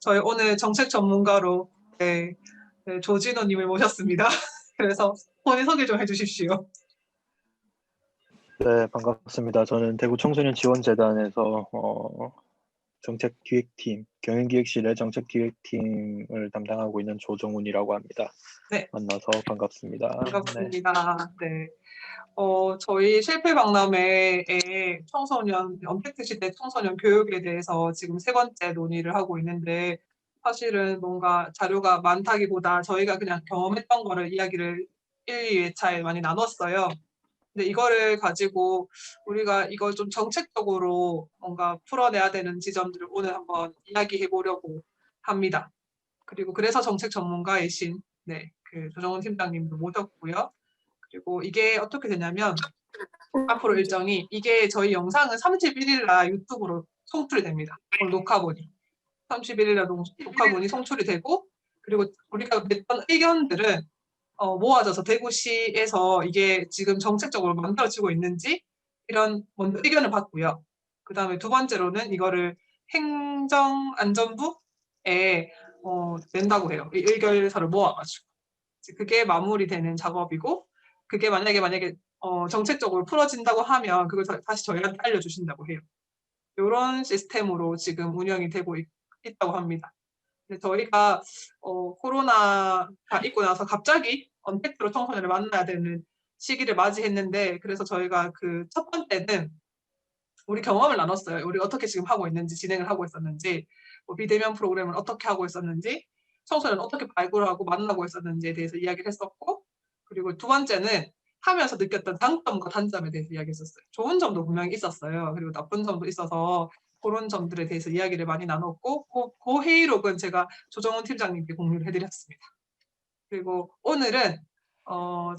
저희 오늘 정책 전문가로 조진호님을 모셨습니다. 그래서 본인 소개 좀 해주십시오. 네, 반갑습니다. 저는 대구 청소년 지원재단에서 정책기획팀, 경영기획실의 정책기획팀을 담당하고 있는 조정훈이라고 합니다. 네, 만나서 반갑습니다. 네. 반갑습니다. 네. 저희 실패박람회의 청소년, 언택트 시대 청소년 교육에 대해서 지금 세 번째 논의를 하고 있는데, 사실은 뭔가 자료가 많다기보다 저희가 그냥 경험했던 거를 이야기를 1, 2회차에 많이 나눴어요. 근데 이거를 가지고 우리가 이걸 좀 정책적으로 뭔가 풀어내야 되는 지점들을 오늘 한번 이야기해 보려고 합니다. 그리고 그래서 정책 전문가이신 그 조정훈 팀장님도 모셨고요. 그리고 이게 어떻게 되냐면 앞으로 일정이 이게 저희 영상은 31일 날 유튜브로 송출이 됩니다. 오늘 녹화본이 31일 날 녹화본이 송출이 되고, 그리고 우리가 냈던 의견들은 모아져서 대구시에서 이게 지금 정책적으로 만들어지고 있는지 이런 먼저 의견을 받고요. 그 다음에 두 번째로는 이거를 행정안전부에 낸다고 해요. 이 의결서를 모아가지고. 그게 마무리되는 작업이고, 그게 만약에 정책적으로 풀어진다고 하면 그걸 다시 저희한테 알려주신다고 해요. 이런 시스템으로 지금 운영이 되고 있다고 합니다. 근데 저희가 코로나가 있고 나서 갑자기 언택트로 청소년을 만나야 되는 시기를 맞이했는데, 그래서 저희가 그 첫 번째는 우리 경험을 나눴어요. 우리 어떻게 지금 하고 있는지, 진행을 하고 있었는지, 뭐 비대면 프로그램을 어떻게 하고 있었는지, 청소년 어떻게 발굴하고 만나고 있었는지에 대해서 이야기를 했었고, 그리고 두 번째는 하면서 느꼈던 장점과 단점에 대해서 이야기했었어요. 좋은 점도 분명히 있었어요. 그리고 나쁜 점도 있어서 그런 점들에 대해서 이야기를 많이 나눴고, 그 회의록은 제가 조정훈 팀장님께 공유를 해드렸습니다. 그리고 오늘은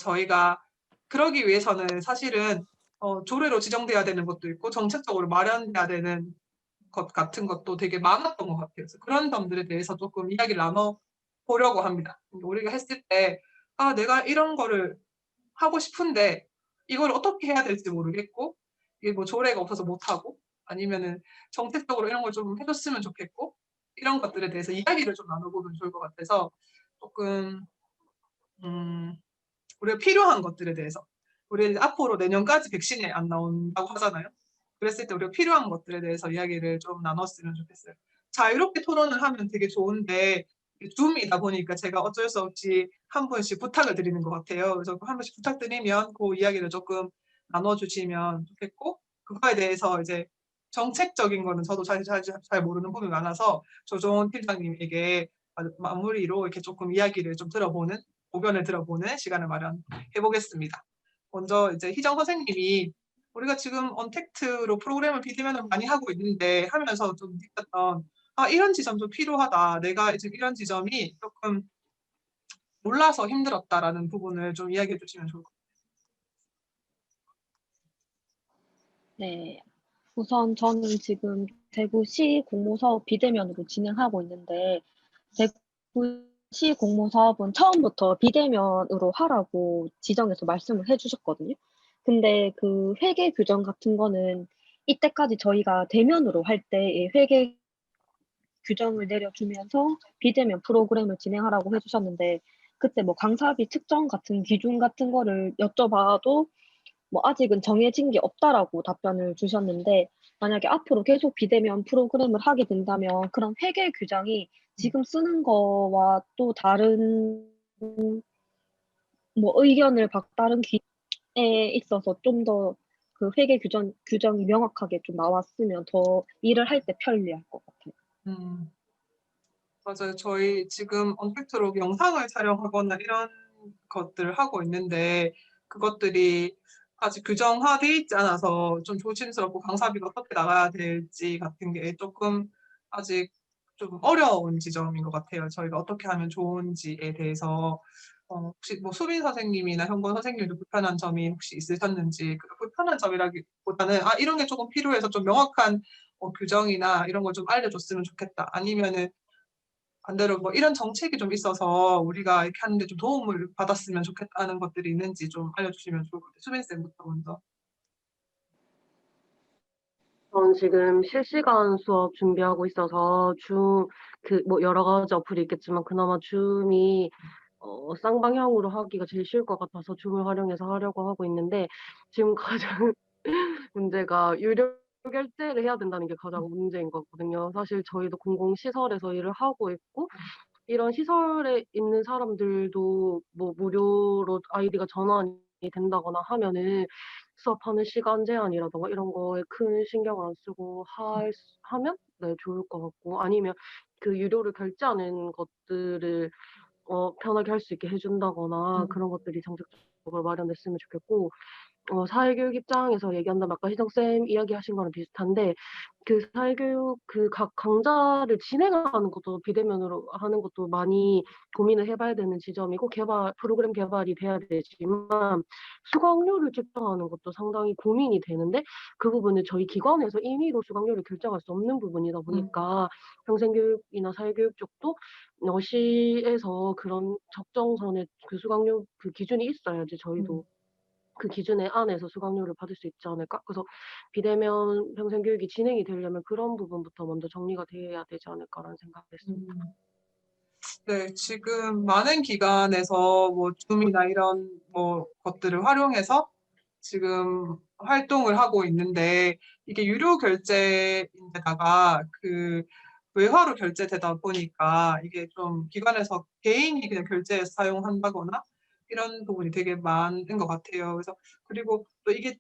저희가 그러기 위해서는 사실은 조례로 지정돼야 되는 것도 있고 정책적으로 마련돼야 되는 것 같은 것도 되게 많았던 것 같아요. 그래서 그런 점들에 대해서 조금 이야기를 나눠보려고 합니다. 우리가 했을 때 내가 이런 거를 하고 싶은데 이걸 어떻게 해야 될지 모르겠고, 이게 뭐 조례가 없어서 못하고, 아니면은 정책적으로 이런 걸 좀 해줬으면 좋겠고, 이런 것들에 대해서 이야기를 좀 나눠보면 좋을 것 같아서 조금 우리가 필요한 것들에 대해서, 우리 앞으로 내년까지 백신이 안 나온다고 하잖아요. 그랬을 때 우리가 필요한 것들에 대해서 이야기를 좀 나눴으면 좋겠어요. 자유롭게 토론을 하면 되게 좋은데 줌이다 보니까 제가 어쩔 수 없이 한 분씩 부탁을 드리는 것 같아요. 그래서 한 분씩 부탁드리면 그 이야기를 조금 나눠주시면 좋겠고, 그거에 대해서 이제 정책적인 거는 저도 잘 모르는 부분이 많아서 조정훈 팀장님에게 마무리로 이렇게 조금 이야기를 좀 들어보는, 고견을 들어보는 시간을 마련해 보겠습니다. 먼저 이제 희정 선생님이 우리가 지금 언택트로 프로그램을 비대면으로 많이 하고 있는데 하면서 좀 느꼈던 이런 지점 좀 필요하다. 내가 지금 이런 지점이 조금 몰라서 힘들었다라는 부분을 좀 이야기해 주시면 좋을 것 네, 우선 저는 지금 대구시 공모사업 비대면으로 진행하고 있는데, 대구시 공모사업은 처음부터 비대면으로 하라고 지정해서 말씀을 해주셨거든요. 근데 그 회계 규정 같은 거는 이때까지 저희가 대면으로 할 때 회계 규정을 내려주면서 비대면 프로그램을 진행하라고 해주셨는데, 그때 뭐 강사비 측정 같은 기준 같은 거를 여쭤봐도 뭐 아직은 정해진 게 없다라고 답변을 주셨는데, 만약에 앞으로 계속 비대면 프로그램을 하게 된다면 그런 회계 규정이 지금 쓰는 거와 또 다른 뭐 의견을 다른 기에 있어서 좀 더 그 회계 규정이 명확하게 좀 나왔으면 더 일을 할 때 편리할 것 같아요. 맞아요. 저희 지금 언택트로 영상을 촬영하거나 이런 것들을 하고 있는데 그것들이 아직 규정화되어 있지 않아서 좀 조심스럽고 강사비가 어떻게 나가야 될지 같은 게 조금 아직 좀 어려운 지점인 것 같아요. 저희가 어떻게 하면 좋은지에 대해서 혹시 뭐 수빈 선생님이나 현권 선생님도 불편한 점이 혹시 있으셨는지, 그 불편한 점이라기보다는 이런 게 조금 필요해서 좀 명확한 규정이나 이런 걸 좀 알려줬으면 좋겠다. 아니면은 반대로 뭐 이런 정책이 좀 있어서 우리가 이렇게 하는데 좀 도움을 받았으면 좋겠다는 것들이 있는지 좀 알려주시면 좋을 것 같아요. 수빈 쌤부터 먼저. 전 지금 실시간 수업 준비하고 있어서 뭐 여러 가지 어플이 있겠지만 그나마 줌이 쌍방향으로 하기가 제일 쉬울 것 같아서 줌을 활용해서 하려고 하고 있는데 지금 가장 문제가 유료 결제를 해야 된다는 게 가장 문제인 것 같거든요. 사실 저희도 공공시설에서 일을 하고 있고 이런 시설에 있는 사람들도 뭐 무료로 아이디가 전환이 된다거나 하면은 수업하는 시간 제한이라든가 이런 거에 큰 신경을 안 쓰고 하면 네, 좋을 것 같고 아니면 그 유료를 결제하는 것들을 편하게 할 수 있게 해준다거나 그런 것들이 정책적으로 마련됐으면 좋겠고 사회교육 입장에서 얘기한다면 아까 희정쌤 이야기하신 거랑 비슷한데 그 사회교육 그 각 강좌를 진행하는 것도 비대면으로 하는 것도 많이 고민을 해봐야 되는 지점이고 프로그램 개발이 돼야 되지만 수강료를 책정하는 것도 상당히 고민이 되는데 그 부분은 저희 기관에서 임의로 수강료를 결정할 수 없는 부분이다 보니까 평생교육이나 사회교육 쪽도 시에서 그런 적정선의 그 수강료 그 기준이 있어야지 저희도 그 기준에 안에서 수강료를 받을 수 있지 않을까? 그래서 비대면 평생교육이 진행이 되려면 그런 부분부터 먼저 정리가 돼야 되지 않을까라는 생각을 했습니다. 네, 지금 많은 기관에서 뭐 줌이나 이런 뭐 것들을 활용해서 지금 활동을 하고 있는데 이게 유료 결제인데다가 그 외화로 결제되다 보니까 이게 좀 기관에서 개인이 그냥 결제해서 사용한다거나 이런 부분이 되게 많은 것 같아요. 그래서 그리고 또 이게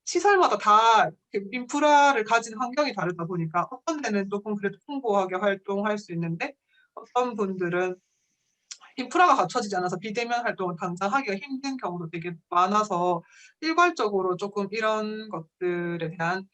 시설마다 다 인프라를 가진 환경이 다르다 보니까 어떤 데는 조금 그래도 풍부하게 활동할 수 있는데 어떤 분들은 인프라가 갖춰지지 않아서 비대면 활동을 당장 하기가 힘든 경우도 되게 많아서 일괄적으로 조금 이런 것들에 대한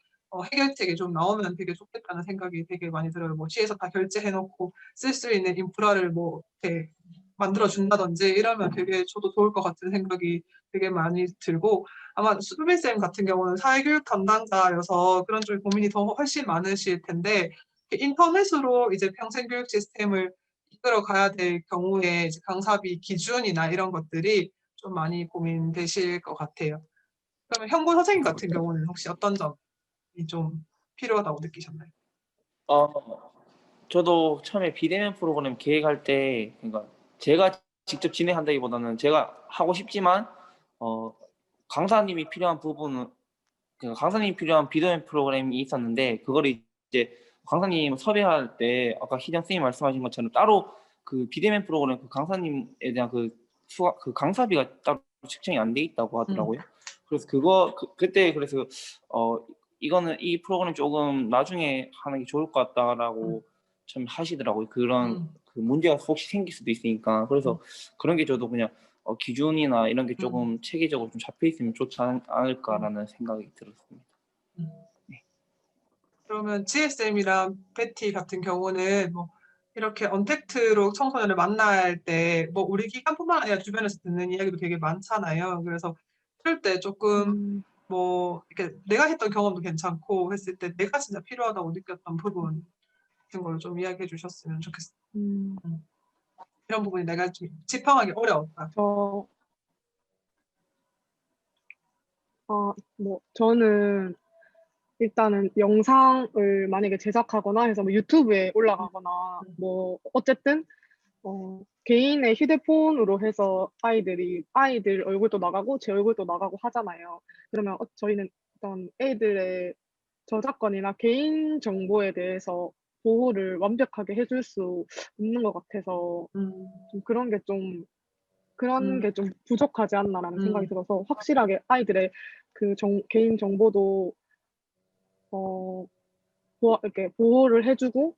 해결책이 좀 나오면 되게 좋겠다는 생각이 되게 많이 들어요. 뭐 시에서 다 결제해놓고 쓸 수 있는 인프라를 뭐 이렇게 만들어준다든지 이러면 되게 저도 좋을 것 같은 생각이 되게 많이 들고 아마 수빈쌤 같은 경우는 사회교육 담당자여서 그런 쪽에 고민이 더 훨씬 많으실 텐데 인터넷으로 이제 평생교육 시스템을 이끌어 가야 될 경우에 이제 강사비 기준이나 이런 것들이 좀 많이 고민되실 것 같아요. 그러면 현고 선생님 같은 경우는 혹시 어떤 점이 좀 필요하다고 느끼셨나요? 저도 처음에 비대면 프로그램 계획할 때 그러니까 제가 직접 진행한다기보다는 제가 하고 싶지만 강사님이 필요한 부분은 그러니까 강사님이 필요한 비대면 프로그램이 있었는데 그거를 이제 강사님 섭외할 때 아까 희정 선생님 말씀하신 것처럼 따로 그 비대면 프로그램 그 강사님에 대한 그 강사비가 따로 책정이 안 돼 있다고 하더라고요. 그래서 그때 그래서 이거는 이 프로그램 조금 나중에 하는 게 좋을 것 같다라고 좀 하시더라고요. 그런 그 문제가 혹시 생길 수도 있으니까. 그래서 그런 게 저도 그냥 기준이나 이런 게 조금 체계적으로 좀 잡혀 있으면 좋지 않을까라는 생각이 들었습니다. 네. 그러면 GSM이랑 베티 같은 경우는 뭐 이렇게 언택트로 청소년을 만날 때 뭐 우리 기관뿐만 아니라 주변에서 듣는 이야기도 되게 많잖아요. 그래서 그럴 때 조금 뭐 이렇게 내가 했던 경험도 괜찮고 했을 때 내가 진짜 필요하다고 느꼈던 부분 같은 걸 좀 이야기해 주셨으면 좋겠어요. 이런 부분이 내가 좀 지팡하기 어려웠다. 저는 일단은 영상을 만약에 제작하거나 해서 뭐 유튜브에 올라가거나 뭐 어쨌든 개인의 휴대폰으로 해서 아이들 얼굴도 나가고 제 얼굴도 나가고 하잖아요. 그러면 저희는 어떤 애들의 저작권이나 개인 정보에 대해서 보호를 완벽하게 해줄 수 없는 것 같아서 좀 그런 게 좀 부족하지 않나라는 생각이 들어서 확실하게 아이들의 그 개인 정보도 이렇게 보호를 해주고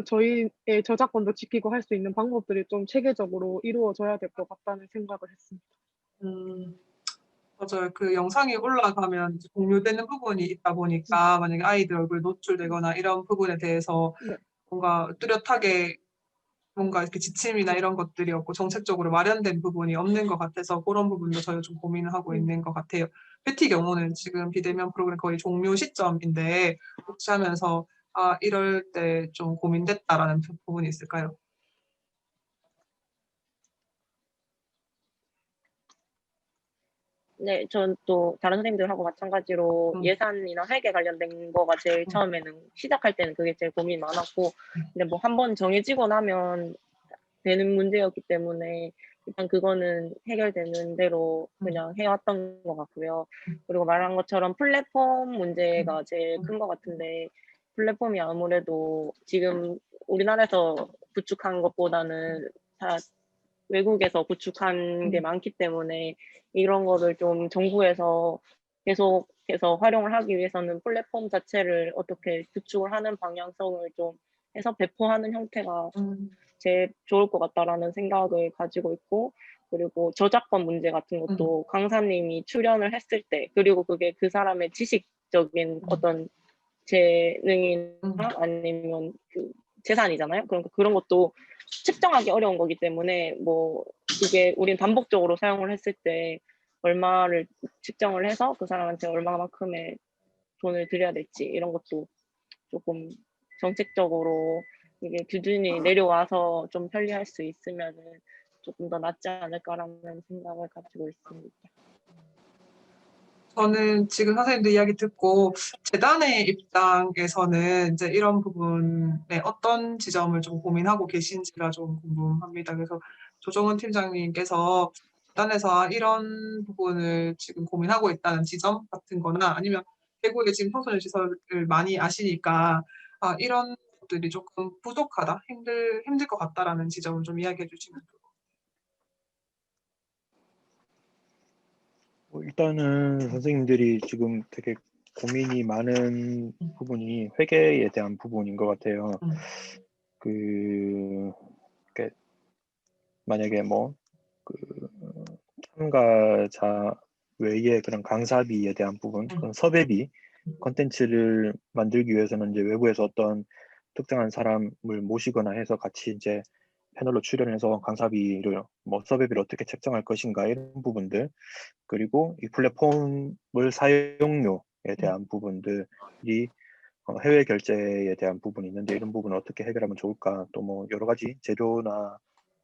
저희의 저작권도 지키고 할 수 있는 방법들이 좀 체계적으로 이루어져야 될 것 같다는 생각을 했습니다. 맞아요. 그 영상이 올라가면 이제 공유되는 부분이 있다 보니까 만약에 아이들 얼굴 노출되거나 이런 부분에 대해서 네. 뭔가 뚜렷하게 뭔가 이렇게 지침이나 이런 것들이 없고 정책적으로 마련된 부분이 없는 것 같아서 그런 부분도 저희가 좀 고민을 하고 있는 것 같아요. 베티 경우는 지금 비대면 프로그램 거의 종료 시점인데 혹시 하면서 이럴 때 좀 고민됐다라는 부분이 있을까요? 네, 전 또 다른 선생님들하고 마찬가지로 예산이나 회계 관련된 거가 제일 처음에는 시작할 때는 그게 제일 고민이 많았고, 근데 뭐 한 번 정해지고 나면 되는 문제였기 때문에 일단 그거는 해결되는 대로 그냥 해왔던 것 같고요. 그리고 말한 것처럼 플랫폼 문제가 제일 큰 것 같은데, 플랫폼이 아무래도 지금 우리나라에서 구축한 것보다는 다 외국에서 구축한 게 많기 때문에 이런 거를 좀 정부에서 계속해서 활용을 하기 위해서는 플랫폼 자체를 어떻게 구축을 하는 방향성을 좀 해서 배포하는 형태가 제일 좋을 것 같다라는 생각을 가지고 있고, 그리고 저작권 문제 같은 것도 강사님이 출연을 했을 때, 그리고 그게 그 사람의 지식적인 어떤 재능이나 아니면 그 재산이잖아요. 그러니까 그런 것도 측정하기 어려운 거기 때문에 뭐 그게 우린 반복적으로 사용을 했을 때 얼마를 측정을 해서 그 사람한테 얼마만큼의 돈을 드려야 될지 이런 것도 조금 정책적으로 이게 기준이 내려와서 좀 편리할 수 있으면은 조금 더 낫지 않을까라는 생각을 가지고 있습니다. 저는 지금 선생님들 이야기 듣고 재단의 입장에서는 이제 이런 부분에 어떤 지점을 좀 고민하고 계신지가 좀 궁금합니다. 그래서 조정은 팀장님께서 재단에서 이런 부분을 지금 고민하고 있다는 지점 같은 거나 아니면 대구에 지금 청소년 시설을 많이 아시니까 이런 것들이 조금 부족하다, 힘들 것 같다라는 지점을 좀 이야기해 주시면 좋을 것 일단은 선생님들이 지금 되게 고민이 많은 부분이 회계에 대한 부분인 것 같아요. 그 만약에 그 참가자 외에 그런 강사비에 대한 부분, 그런 섭외비, 컨텐츠를 만들기 위해서는 이제 외부에서 어떤 특정한 사람을 모시거나 해서 같이 이제 패널로 출연해서 강사비를 섭외비를 어떻게 책정할 것인가 이런 부분들, 그리고 이 플랫폼을 사용료에 대한 부분들이 해외 결제에 대한 부분이 있는데 이런 부분을 어떻게 해결하면 좋을까, 또 여러 가지 재료나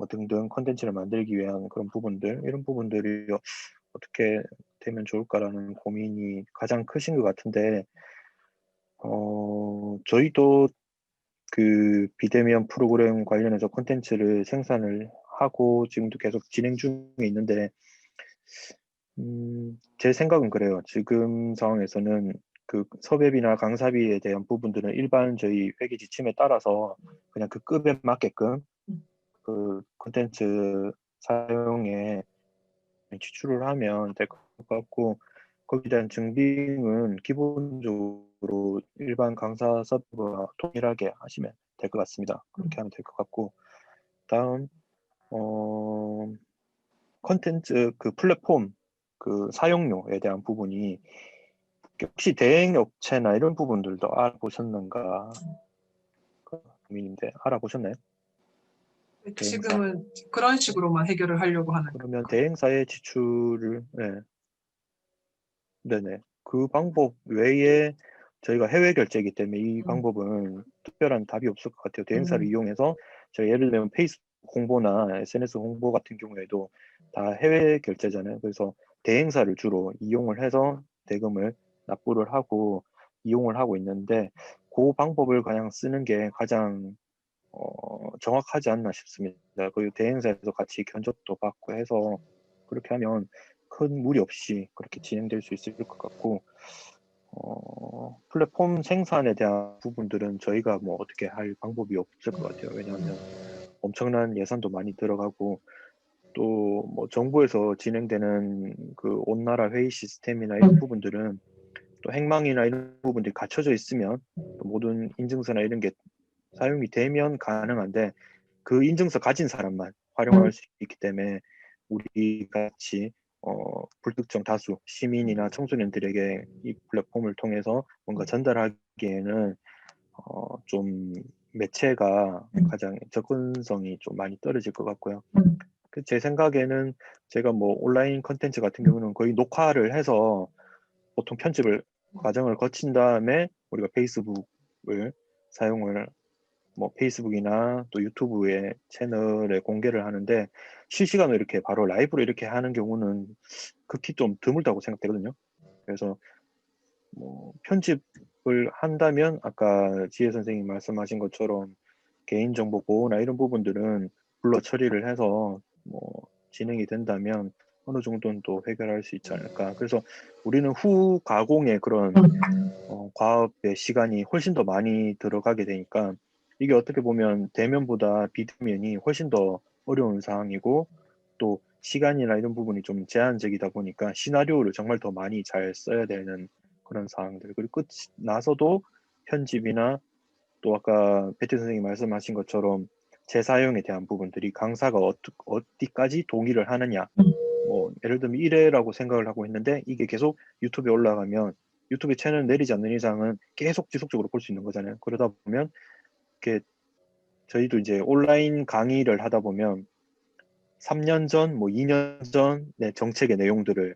등등 컨텐츠를 만들기 위한 그런 부분들, 이런 부분들이 어떻게 되면 좋을까라는 고민이 가장 크신 것 같은데, 저희도 그 비대면 프로그램 관련해서 콘텐츠를 생산을 하고 지금도 계속 진행 중에 있는데, 제 생각은 그래요. 지금 상황에서는 그 섭외비나 강사비에 대한 부분들은 일반 저희 회계 지침에 따라서 그냥 그 급에 맞게끔 그 콘텐츠 사용에 지출을 하면 될 것 같고, 거기에 대한 증빙은 기본적으로 일반 강사 서버와 동일하게 하시면 될 것 같습니다. 그렇게 하면 될 것 같고, 다음 콘텐츠 그 플랫폼 그 사용료에 대한 부분이 혹시 대행 업체나 이런 부분들도 알아보셨는가 고민인데, 알아보셨나요? 대행사. 지금은 그런 식으로만 해결을 하려고 하는. 그러면 대행사의 지출을 네네. 그 방법 외에 저희가 해외 결제이기 때문에 이 방법은 특별한 답이 없을 것 같아요. 대행사를 이용해서 저희 예를 들면 페이스북 홍보나 SNS 홍보 같은 경우에도 다 해외 결제잖아요. 그래서 대행사를 주로 이용을 해서 대금을 납부를 하고 이용을 하고 있는데, 그 방법을 그냥 쓰는 게 가장 정확하지 않나 싶습니다. 그리고 대행사에서 같이 견적도 받고 해서 그렇게 하면 큰 무리 없이 그렇게 진행될 수 있을 것 같고, 플랫폼 생산에 대한 부분들은 저희가 어떻게 할 방법이 없을 것 같아요. 왜냐하면 엄청난 예산도 많이 들어가고, 또 정부에서 진행되는 그 온나라 회의 시스템이나 이런 부분들은 또 행망이나 이런 부분들이 갖춰져 있으면 또 모든 인증서나 이런 게 사용이 되면 가능한데, 그 인증서 가진 사람만 활용할 수 있기 때문에 우리 같이 불특정 다수 시민이나 청소년들에게 이 플랫폼을 통해서 뭔가 전달하기에는 좀 매체가 가장 접근성이 좀 많이 떨어질 것 같고요. 제 생각에는 제가 온라인 컨텐츠 같은 경우는 거의 녹화를 해서 보통 편집을 과정을 거친 다음에 우리가 페이스북을 사용을 뭐 페이스북이나 또 유튜브에 채널에 공개를 하는데 실시간으로 이렇게 바로 라이브로 이렇게 하는 경우는 극히 좀 드물다고 생각되거든요. 그래서 뭐 편집을 한다면 아까 지혜 선생님 말씀하신 것처럼 개인정보 보호나 이런 부분들은 불러 처리를 해서 뭐 진행이 된다면 어느 정도는 또 해결할 수 있지 않을까. 그래서 우리는 후 가공에 그런 과업의 시간이 훨씬 더 많이 들어가게 되니까 이게 어떻게 보면 대면보다 비대면이 훨씬 더 어려운 상황이고 또 시간이나 이런 부분이 좀 제한적이다 보니까 시나리오를 정말 더 많이 잘 써야 되는 그런 상황들. 그리고 끝이 나서도 편집이나 또 아까 배트 선생님이 말씀하신 것처럼 재사용에 대한 부분들이 강사가 어디까지 동의를 하느냐. 뭐 예를 들면 1회라고 생각을 하고 있는데 이게 계속 유튜브에 올라가면 유튜브 채널 내리지 않는 이상은 계속 지속적으로 볼 수 있는 거잖아요. 그러다 보면 이렇게 저희도 이제 온라인 강의를 하다 보면 3년 전, 뭐 2년 전의 정책의 내용들을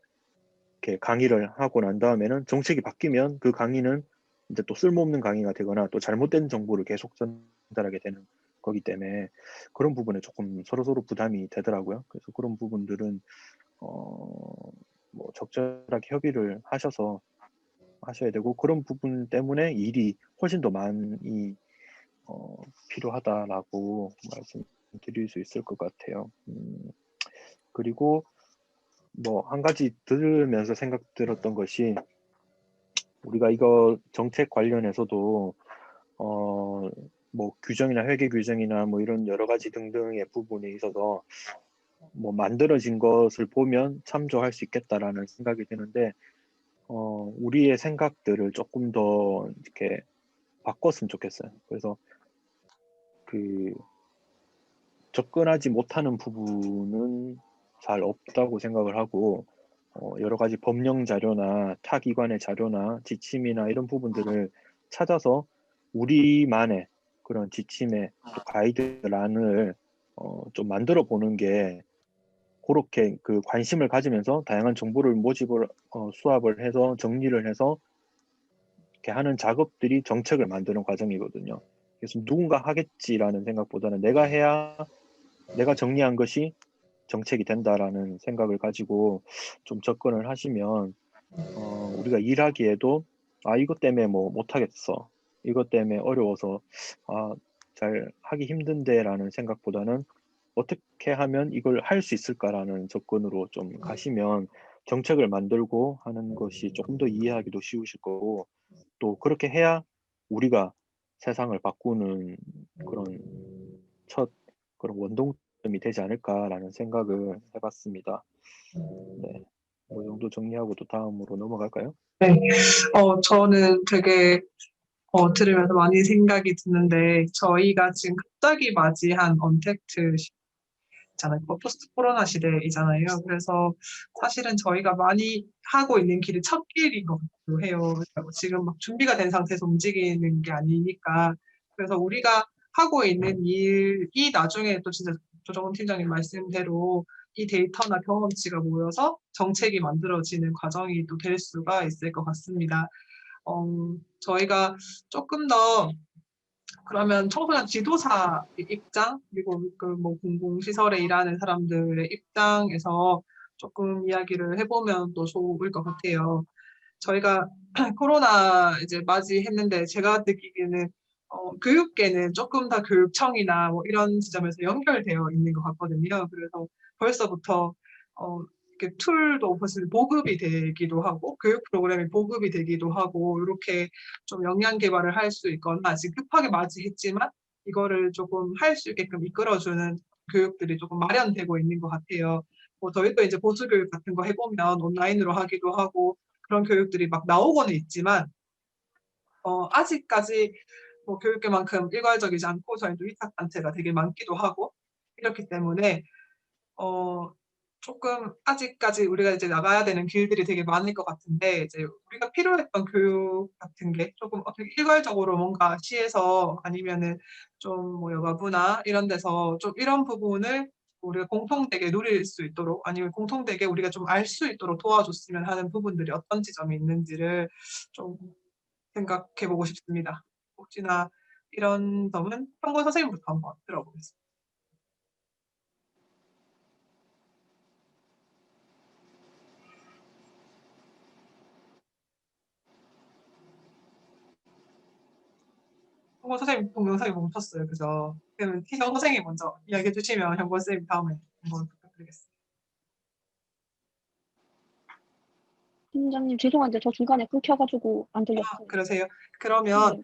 이렇게 강의를 하고 난 다음에는 정책이 바뀌면 그 강의는 이제 또 쓸모없는 강의가 되거나 또 잘못된 정보를 계속 전달하게 되는 거기 때문에 그런 부분에 조금 서로서로 부담이 되더라고요. 그래서 그런 부분들은 뭐 적절하게 협의를 하셔서 하셔야 되고 그런 부분 때문에 일이 훨씬 더 많이 필요하다라고 말씀드릴 수 있을 것 같아요. 그리고 뭐 한 가지 들으면서 생각 들었던 것이 우리가 이거 정책 관련해서도 뭐 규정이나 회계 규정이나 뭐 이런 여러 가지 등등의 부분에 있어서 뭐 만들어진 것을 보면 참조할 수 있겠다라는 생각이 드는데 우리의 생각들을 조금 더 이렇게 바꿨으면 좋겠어요. 그래서 그 접근하지 못하는 부분은 잘 없다고 생각을 하고 여러 가지 법령 자료나 타 기관의 자료나 지침이나 이런 부분들을 찾아서 우리만의 그런 지침의 또 가이드란을 좀 만들어 보는 게 그렇게 그 관심을 가지면서 다양한 정보를 모집을 수합을 해서 정리를 해서 이렇게 하는 작업들이 정책을 만드는 과정이거든요. 그래서 누군가 하겠지라는 생각보다는 내가 해야 내가 정리한 것이 정책이 된다라는 생각을 가지고 좀 접근을 하시면 우리가 일하기에도 이것 때문에 뭐 못하겠어. 이것 때문에 어려워서 잘 하기 힘든데라는 생각보다는 어떻게 하면 이걸 할 수 있을까라는 접근으로 좀 가시면 정책을 만들고 하는 것이 조금 더 이해하기도 쉬우실 거고 또 그렇게 해야 우리가 세상을 바꾸는 그런 첫 그런 원동점이 되지 않을까라는 생각을 해봤습니다. 네, 뭐 정도 정리하고 또 다음으로 넘어갈까요? 네. 저는 되게 들으면서 많이 생각이 드는데 저희가 지금 갑자기 맞이한 언택트 있잖아요. 포스트 코로나 시대이잖아요. 그래서 사실은 저희가 많이 하고 있는 길이 첫 길인 것 같기도 해요. 지금 막 준비가 된 상태에서 움직이는 게 아니니까. 그래서 우리가 하고 있는 일이 나중에 또 진짜 조정훈 팀장님 말씀대로 이 데이터나 경험치가 모여서 정책이 만들어지는 과정이 또 될 수가 있을 것 같습니다. 저희가 조금 더 그러면 청소년 지도사 입장 그리고 그 뭐 공공시설에 일하는 사람들의 입장에서 조금 이야기를 해보면 또 좋을 것 같아요. 저희가 코로나 이제 맞이했는데 제가 느끼기에는 교육계는 조금 더 교육청이나 뭐 이런 지점에서 연결되어 있는 것 같거든요. 그래서 벌써부터 이렇게 툴도 벌써 보급이 되기도 하고 교육 프로그램이 보급이 되기도 하고 이렇게 좀 역량 개발을 할 수 있거나 지금 급하게 맞이했지만 이거를 조금 할 수 있게끔 이끌어주는 교육들이 조금 마련되고 있는 것 같아요. 뭐 저희도 이제 보수교육 같은 거 해보면 온라인으로 하기도 하고 그런 교육들이 막 나오고는 있지만 아직까지 뭐 교육계만큼 일괄적이지 않고 저희도 위탁단체가 되게 많기도 하고 이렇기 때문에 조금 아직까지 우리가 이제 나가야 되는 길들이 되게 많을 것 같은데 이제 우리가 필요했던 교육 같은 게 조금 어떻게 일괄적으로 뭔가 시에서 아니면은 좀 뭐 여가부나 이런 데서 좀 이런 부분을 우리가 공통되게 누릴 수 있도록 아니면 공통되게 우리가 좀 알 수 있도록 도와줬으면 하는 부분들이 어떤 지점이 있는지를 좀 생각해 보고 싶습니다. 혹시나 이런 점은 현고 선생님부터 한번 들어보겠습니다. 현고 선생님 동영상이 멈췄어요. 그죠? 그러면 희정 선생님 먼저 이야기해 주시면 현고 선생님 다음에 한번 부탁드리겠습니다. 팀장님 죄송한데 저 중간에 끊겨가지고 안 들렸어요. 그러세요? 그러면 네.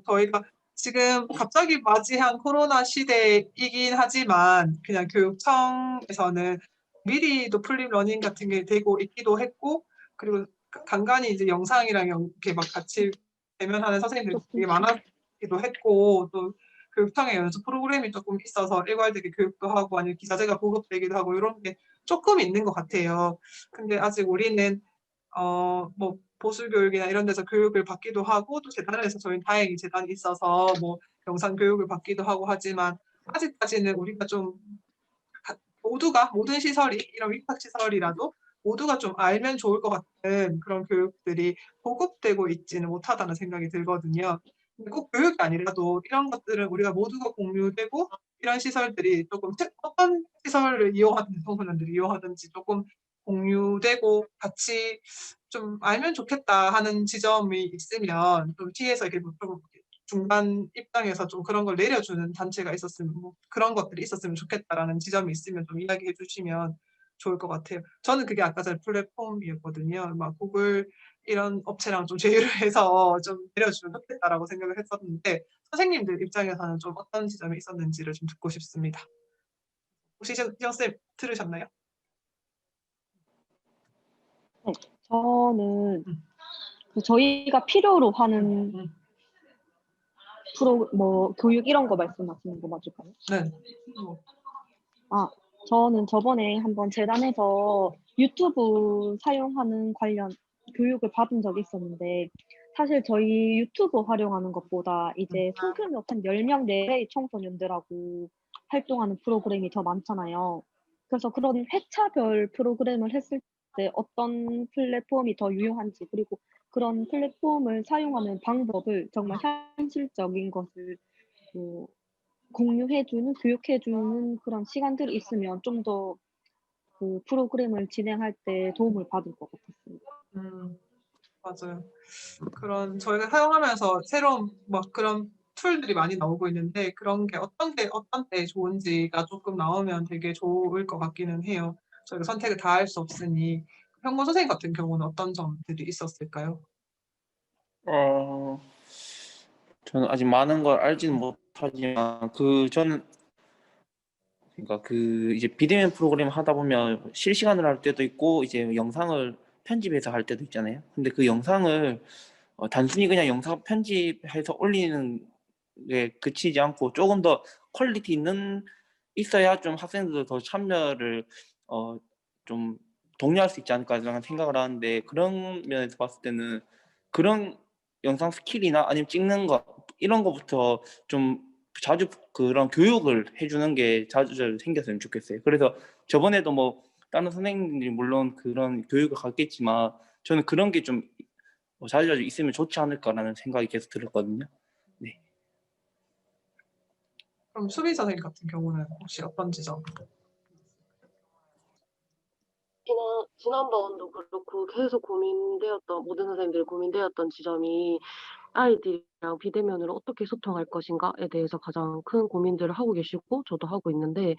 저희가 지금 갑자기 맞이한 코로나 시대이긴 하지만 그냥 교육청에서는 미리도 플립 러닝 같은 게 되고 있기도 했고 그리고 간간히 이제 영상이랑 이렇게 막 같이 대면하는 선생님들이 되게 많았기도 했고 또 교육청에 연수 프로그램이 조금 있어서 일괄되게 교육도 하고 아니면 기자재가 보급되기도 하고 이런 게 조금 있는 것 같아요. 근데 아직 우리는 뭐 보수 교육이나 이런 데서 교육을 받기도 하고 또 재단에서 저희는 다행히 재단이 있어서 뭐 영상 교육을 받기도 하고 하지만 아직까지는 우리가 좀 모두가 모든 시설이 이런 위탁 시설이라도 모두가 좀 알면 좋을 것 같은 그런 교육들이 보급되고 있지는 못하다는 생각이 들거든요. 근데 꼭 교육이 아니라도 이런 것들은 우리가 모두가 공유되고 이런 시설들이 조금 어떤 시설을 이용하든지 청소년들이 이용하든지 조금 공유되고 같이 좀 알면 좋겠다 하는 지점이 있으면 좀 T에서 이렇게 좀 중간 입장에서 좀 그런 걸 내려주는 단체가 있었으면 뭐 그런 것들이 있었으면 좋겠다라는 지점이 있으면 좀 이야기해 주시면 좋을 것 같아요. 저는 그게 아까 전 플랫폼이었거든요. 막 구글 이런 업체랑 좀 제휴를 해서 좀 내려주면 좋겠다라고 생각을 했었는데 선생님들 입장에서는 좀 어떤 지점이 있었는지를 좀 듣고 싶습니다. 혹시 희정쌤 들으셨나요? 저는 그 저희가 필요로 하는 교육 이런 거 말씀하시는 거 맞을까요? 네. 저는 저번에 한번 재단에서 유튜브 사용하는 관련 교육을 받은 적이 있었는데 사실 저희 유튜브 활용하는 것보다 이제 소규모 한 10명 내외의 청소년들하고 활동하는 프로그램이 더 많잖아요. 그래서 그런 회차별 프로그램을 했을 때 어떤 플랫폼이 더 유용한지 그리고 그런 플랫폼을 사용하는 방법을 정말 현실적인 것을 공유해주는, 교육해주는 그런 새시간들이 있으면 좀 더 그 프로그램을 진행할 때 도움을 받을 것 같았습니다. 맞아요. 그런 저희가 사용하면서 새로운 막 그런 툴들이 많이 나오고 있는데 그런 게 어떤 때 좋은지가 조금 나오면 되게 좋을 것 같기는 해요. 저희가 선택을 다 할 수 없으니 현고 선생님 같은 경우는 어떤 점들이 있었을까요? 저는 아직 많은 걸 알지는 못하지만 저는 그러니까 이제 비대면 프로그램 하다 보면 실시간으로 할 때도 있고 이제 영상을 편집해서 할 때도 있잖아요. 근데 그 영상을 단순히 그냥 영상 편집해서 올리는 게 그치지 않고 조금 더 퀄리티 있어야 좀 학생들도 더 참여를 좀 독려할 수 있지 않을까라는 생각을 하는데 그런 면에서 봤을 때는 그런 영상 스킬이나 아니면 찍는 거 이런 거부터 좀 자주 그런 교육을 해주는 게 자주 생겼으면 좋겠어요. 그래서 저번에도 뭐 다른 선생님들이 물론 그런 교육을 갖겠지만 저는 그런 게 좀 자주 있으면 좋지 않을까라는 생각이 계속 들었거든요. 네. 그럼 수빈 선생님 같은 경우는 혹시 어떤 지점? 지난번도 그렇고 계속 모든 선생님들이 고민되었던 지점이 아이들이랑 비대면으로 어떻게 소통할 것인가에 대해서 가장 큰 고민들을 하고 계시고 저도 하고 있는데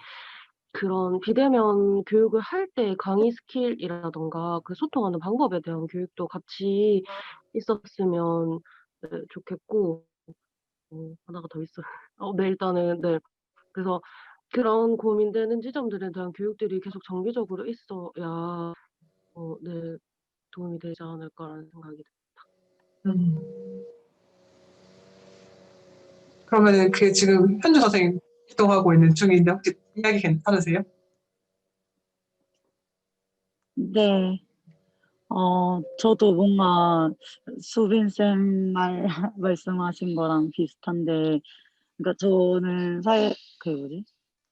그런 비대면 교육을 할 때 강의 스킬이라던가 그 소통하는 방법에 대한 교육도 같이 있었으면 좋겠고 하나가 더 있어요. 네 일단은 네. 그래서 그런 고민되는 지점들에 대한 교육들이 계속 정기적으로 있어야 네 도움이 되지 않을까라는 생각이 듭니다. 그러면은 그 지금 현주 선생님 활동하고 있는 중인데 혹시 이야기 괜찮으세요? 네. 저도 뭔가 수빈 쌤 말씀하신 거랑 비슷한데, 그러니까 저는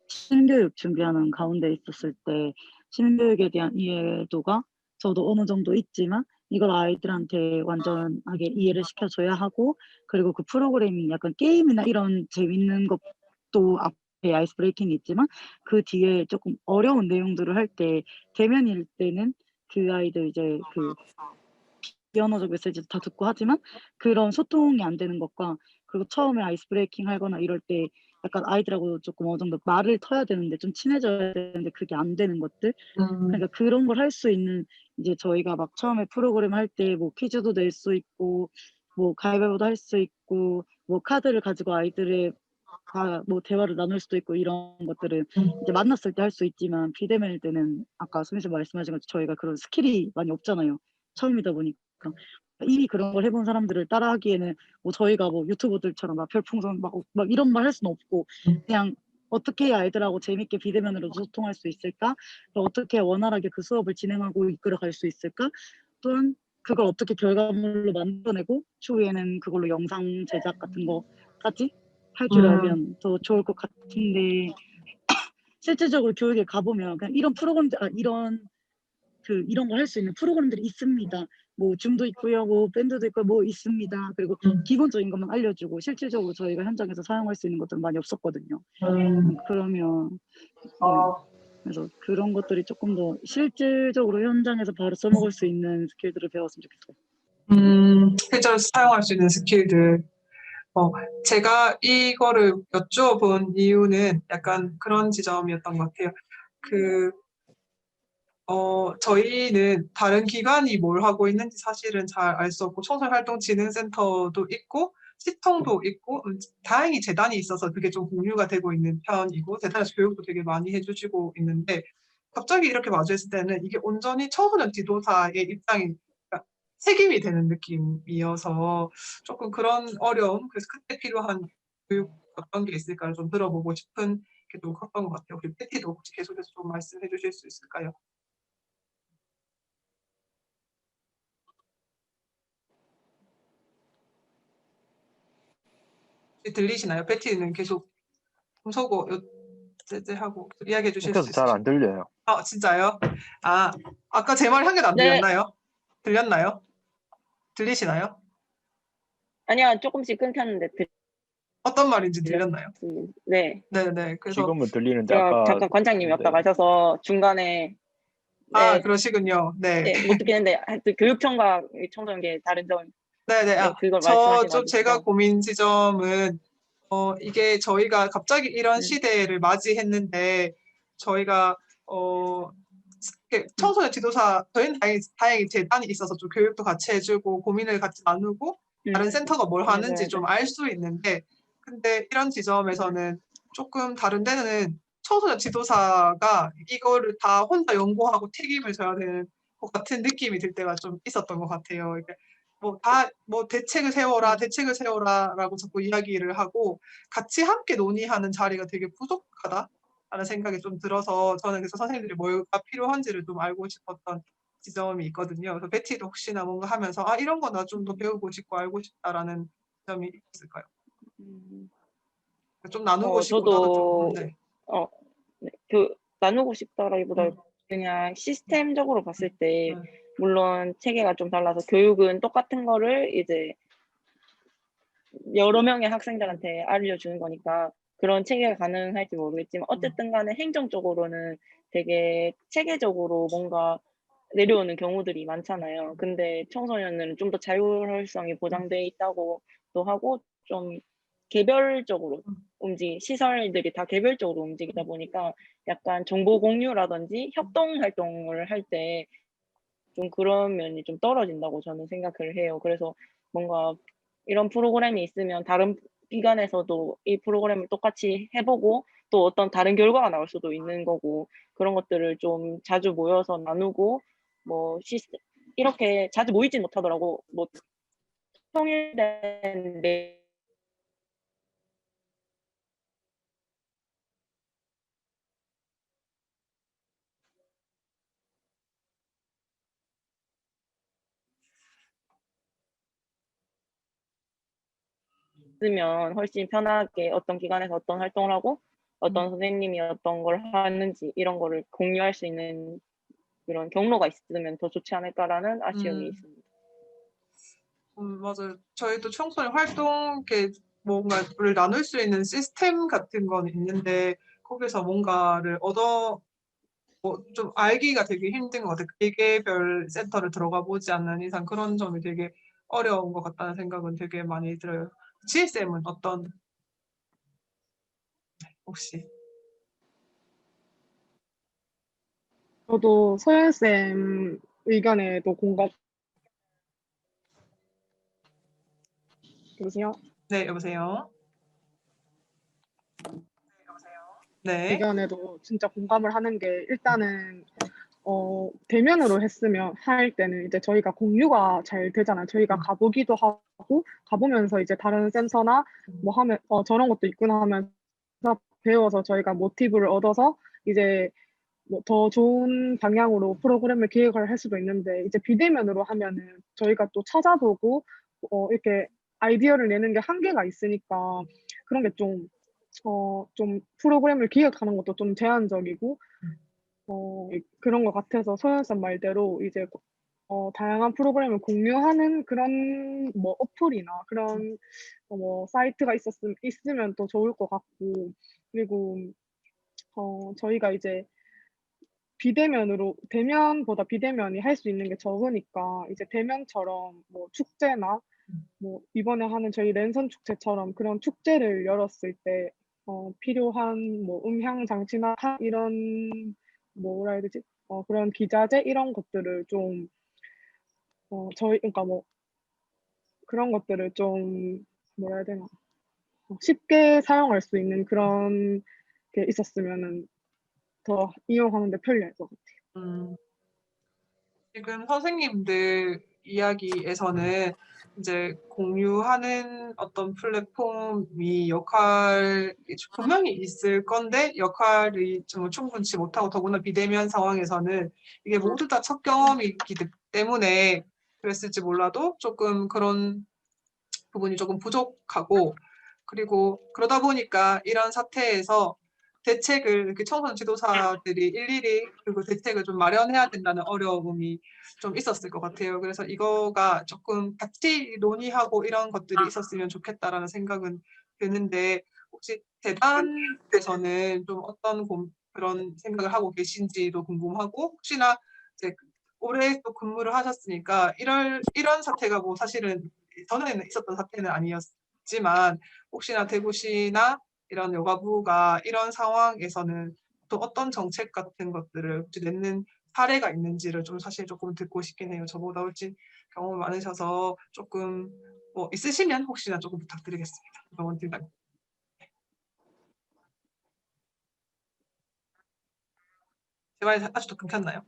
시민교육 준비하는 가운데 있었을 때, 시민교육에 대한 이해도가 저도 어느 정도 있지만, 이걸 아이들한테 완전하게 이해를 시켜줘야 하고, 그리고 그 프로그램이 약간 게임이나 이런 재밌는 것도 앞에 아이스 브레이킹이 있지만 그 뒤에 조금 어려운 내용들을 할 때 대면일 때는 그 아이들 이제 그 비언어적 메시지도 다 듣고 하지만 그런 소통이 안 되는 것과, 그리고 처음에 아이스 브레이킹 하거나 이럴 때 약간 아이들하고 조금 어느 정도 말을 터야 되는데 좀 친해져야 되는데 그게 안 되는 것들, 그러니까 그런 걸 할 수 있는, 이제 저희가 막 처음에 프로그램 할 때 뭐 퀴즈도 낼 수 있고 뭐 가위바위보도 할 수 있고 뭐 카드를 가지고 아이들의 다 뭐 대화를 나눌 수도 있고, 이런 것들은 이제 만났을 때 할 수 있지만 비대면일 때는 아까 수민 씨 말씀하신 것처럼 저희가 그런 스킬이 많이 없잖아요. 처음이다 보니까 이미 그런 걸 해본 사람들을 따라하기에는 뭐 저희가 뭐 유튜버들처럼 막 별풍선 막 이런 말 할 수는 없고, 그냥 어떻게 해야 아이들하고 재밌게 비대면으로 소통할 수 있을까? 또 어떻게 원활하게 그 수업을 진행하고 이끌어갈 수 있을까? 또한 그걸 어떻게 결과물로 만들어내고 추후에는 그걸로 영상 제작 같은 거까지 할 줄 알면 더 좋을 것 같은데, 실질적으로 교육에 가보면 그냥 이런 프로그램, 이런 걸 할 수 있는 프로그램들이 있습니다. 뭐 줌도 있고요, 뭐 밴드도 있고 뭐 있습니다. 그리고 기본적인 것만 알려주고 실질적으로 저희가 현장에서 사용할 수 있는 것들은 많이 없었거든요. 그러면 그래서 그런 것들이 조금 더 실질적으로 현장에서 바로 써먹을 수 있는 스킬들을 배웠으면 좋겠어요. 실제로 사용할 수 있는 스킬들. 제가 이거를 여쭤본 이유는 약간 그런 지점이었던 것 같아요. 저희는 다른 기관이 뭘 하고 있는지 사실은 잘 알 수 없고, 청소년활동진흥센터도 있고, 시청도 있고, 다행히 재단이 있어서 그게 좀 공유가 되고 있는 편이고, 재단에서 교육도 되게 많이 해주시고 있는데, 갑자기 이렇게 마주했을 때는 이게 온전히 청소년 지도사의 입장이, 그러니까 책임이 되는 느낌이어서 조금 그런 어려움, 그래서 그때 필요한 교육 어떤 게 있을까를 좀 들어보고 싶은 게 좀 컸던 것 같아요. 그리고 패티도 혹시 계속해서 좀 말씀해 주실 수 있을까요? 들리시나요? 패티는 계속 금소고 하고 이야기해 주실 수 그래서 잘 있으실까요? 안 들려요. 진짜요? 아까 제 말 한 개도 안 네. 들렸나요? 들렸나요? 들리시나요? 아니요, 조금씩 끊겼는데 어떤 말인지 들렸나요? 들렸습니다. 네. 네네. 그래서 지금은 들리는데 제가 아까 잠깐 관장님이 왔다 가셔서 중간에 그러시군요. 네. 못 듣겠는데 하여튼 교육청과 청소년계 다른 점 네네. 그걸 좀 제가 말씀하셔가지고 고민 지점은 이게 저희가 갑자기 이런 시대를 맞이했는데 저희가 이렇게 청소년 지도사 저희는 다행히 재단이 있어서 좀 교육도 같이 해주고 고민을 같이 나누고 다른 센터가 뭘 하는지 좀 알 수 있는데, 근데 이런 지점에서는 조금 다른 데는 청소년 지도사가 이거를 다 혼자 연구하고 책임을 져야 되는 것 같은 느낌이 들 때가 좀 있었던 것 같아요. 이게 대책을 세워라라고 자꾸 이야기를 하고 같이 함께 논의하는 자리가 되게 부족하다라는 생각이 좀 들어서 저는 그래서 선생님들이 뭐가 필요한지를 좀 알고 싶었던 지점이 있거든요. 그래서 베티도 혹시나 뭔가 하면서 이런 거 나 좀 더 배우고 싶고 알고 싶다라는 점이 있을까요? 좀 나누고 싶고 나도 좀 저도 나누고 싶다라기보다 그냥 시스템적으로 봤을 때 물론 체계가 좀 달라서 교육은 똑같은 거를 이제 여러 명의 학생들한테 알려주는 거니까 그런 체계가 가능할지 모르겠지만 어쨌든 간에 행정적으로는 되게 체계적으로 뭔가 내려오는 경우들이 많잖아요. 근데 청소년은 좀 더 자율성이 보장돼 있다고 또 하고 좀 개별적으로 시설들이 다 개별적으로 움직이다 보니까 약간 정보 공유라든지 협동 활동을 할 때 좀 그런 면이 좀 떨어진다고 저는 생각을 해요. 그래서 뭔가 이런 프로그램이 있으면 다른 기관에서도 이 프로그램을 똑같이 해보고 또 어떤 다른 결과가 나올 수도 있는 거고, 그런 것들을 좀 자주 모여서 나누고 이렇게 자주 모이진 못하더라고. 통일된 있으면 훨씬 편하게 어떤 기관에서 어떤 활동을 하고 어떤 선생님이 어떤 걸 하는지 이런 거를 공유할 수 있는 그런 경로가 있으면 더 좋지 않을까라는 아쉬움이 있습니다. 맞아요. 저희도 청소년 활동 이렇게 뭔가를 나눌 수 있는 시스템 같은 건 있는데 거기서 뭔가를 좀 알기가 되게 힘든 것 같아요. 개개별 센터를 들어가 보지 않는 이상 그런 점이 되게 어려운 것 같다는 생각은 되게 많이 들어요. 지혜쌤은 어떤 혹시? 저도 소연쌤 의견에도 공감. 여보세요? 네, 여보세요? 네. 의견에도 진짜 공감을 하는 게 일단은 대면으로 했으면 할 때는 이제 저희가 공유가 잘 되잖아요. 저희가 가보기도 하고 가보면서 이제 다른 센터나 뭐 하면 저런 것도 있구나 하면서 배워서 저희가 모티브를 얻어서 이제 뭐 더 좋은 방향으로 프로그램을 기획을 할 수도 있는데 이제 비대면으로 하면은 저희가 또 찾아보고 이렇게 아이디어를 내는 게 한계가 있으니까 그런 게 좀 프로그램을 기획하는 것도 좀 제한적이고 그런 것 같아서 소연쌤 말대로 이제 다양한 프로그램을 공유하는 그런 뭐 어플이나 그런 뭐 사이트가 있으면 또 좋을 것 같고 그리고 저희가 이제 대면보다 비대면이 할 수 있는 게 적으니까 이제 대면처럼 뭐 축제나 뭐 이번에 하는 저희 랜선 축제처럼 그런 축제를 열었을 때 필요한 뭐 음향 장치나 이런 뭐라 해야 되지? 그런 기자재 이런 것들을 좀 그러니까 뭐 그런 것들을 좀 뭐라 해야 되나 쉽게 사용할 수 있는 그런 게 있었으면은 더 이용하는 데 편리할 것 같아요. 음, 지금 선생님들 이야기에서는 이제 공유하는 어떤 플랫폼이 역할이 분명히 있을 건데 역할이 좀 충분치 못하고 더구나 비대면 상황에서는 이게 모두 다 첫 경험이기 때문에 그랬을지 몰라도 조금 그런 부분이 조금 부족하고 그리고 그러다 보니까 이런 사태에서 대책을 이렇게 청소년 지도사들이 일일이 그 대책을 좀 마련해야 된다는 어려움이 좀 있었을 것 같아요. 그래서 이거가 조금 같이 논의하고 이런 것들이 있었으면 좋겠다라는 생각은 드는데 혹시 대단에서는 좀 어떤 그런 생각을 하고 계신지도 궁금하고 혹시나 이제 올해 또 근무를 하셨으니까 이런 사태가 뭐 사실은 전에는 있었던 사태는 아니었지만 혹시나 대구시나 이런 여가부가 이런 상황에서는 또 어떤 정책 같은 것들을 혹시 내는 사례가 있는지를 좀 사실 조금 듣고 싶긴 해요. 저보다 훨씬 경험 많으셔서 조금 뭐 있으시면 혹시나 조금 부탁드리겠습니다. 병원 팀장. 제 말이 아직도 끊겼나요?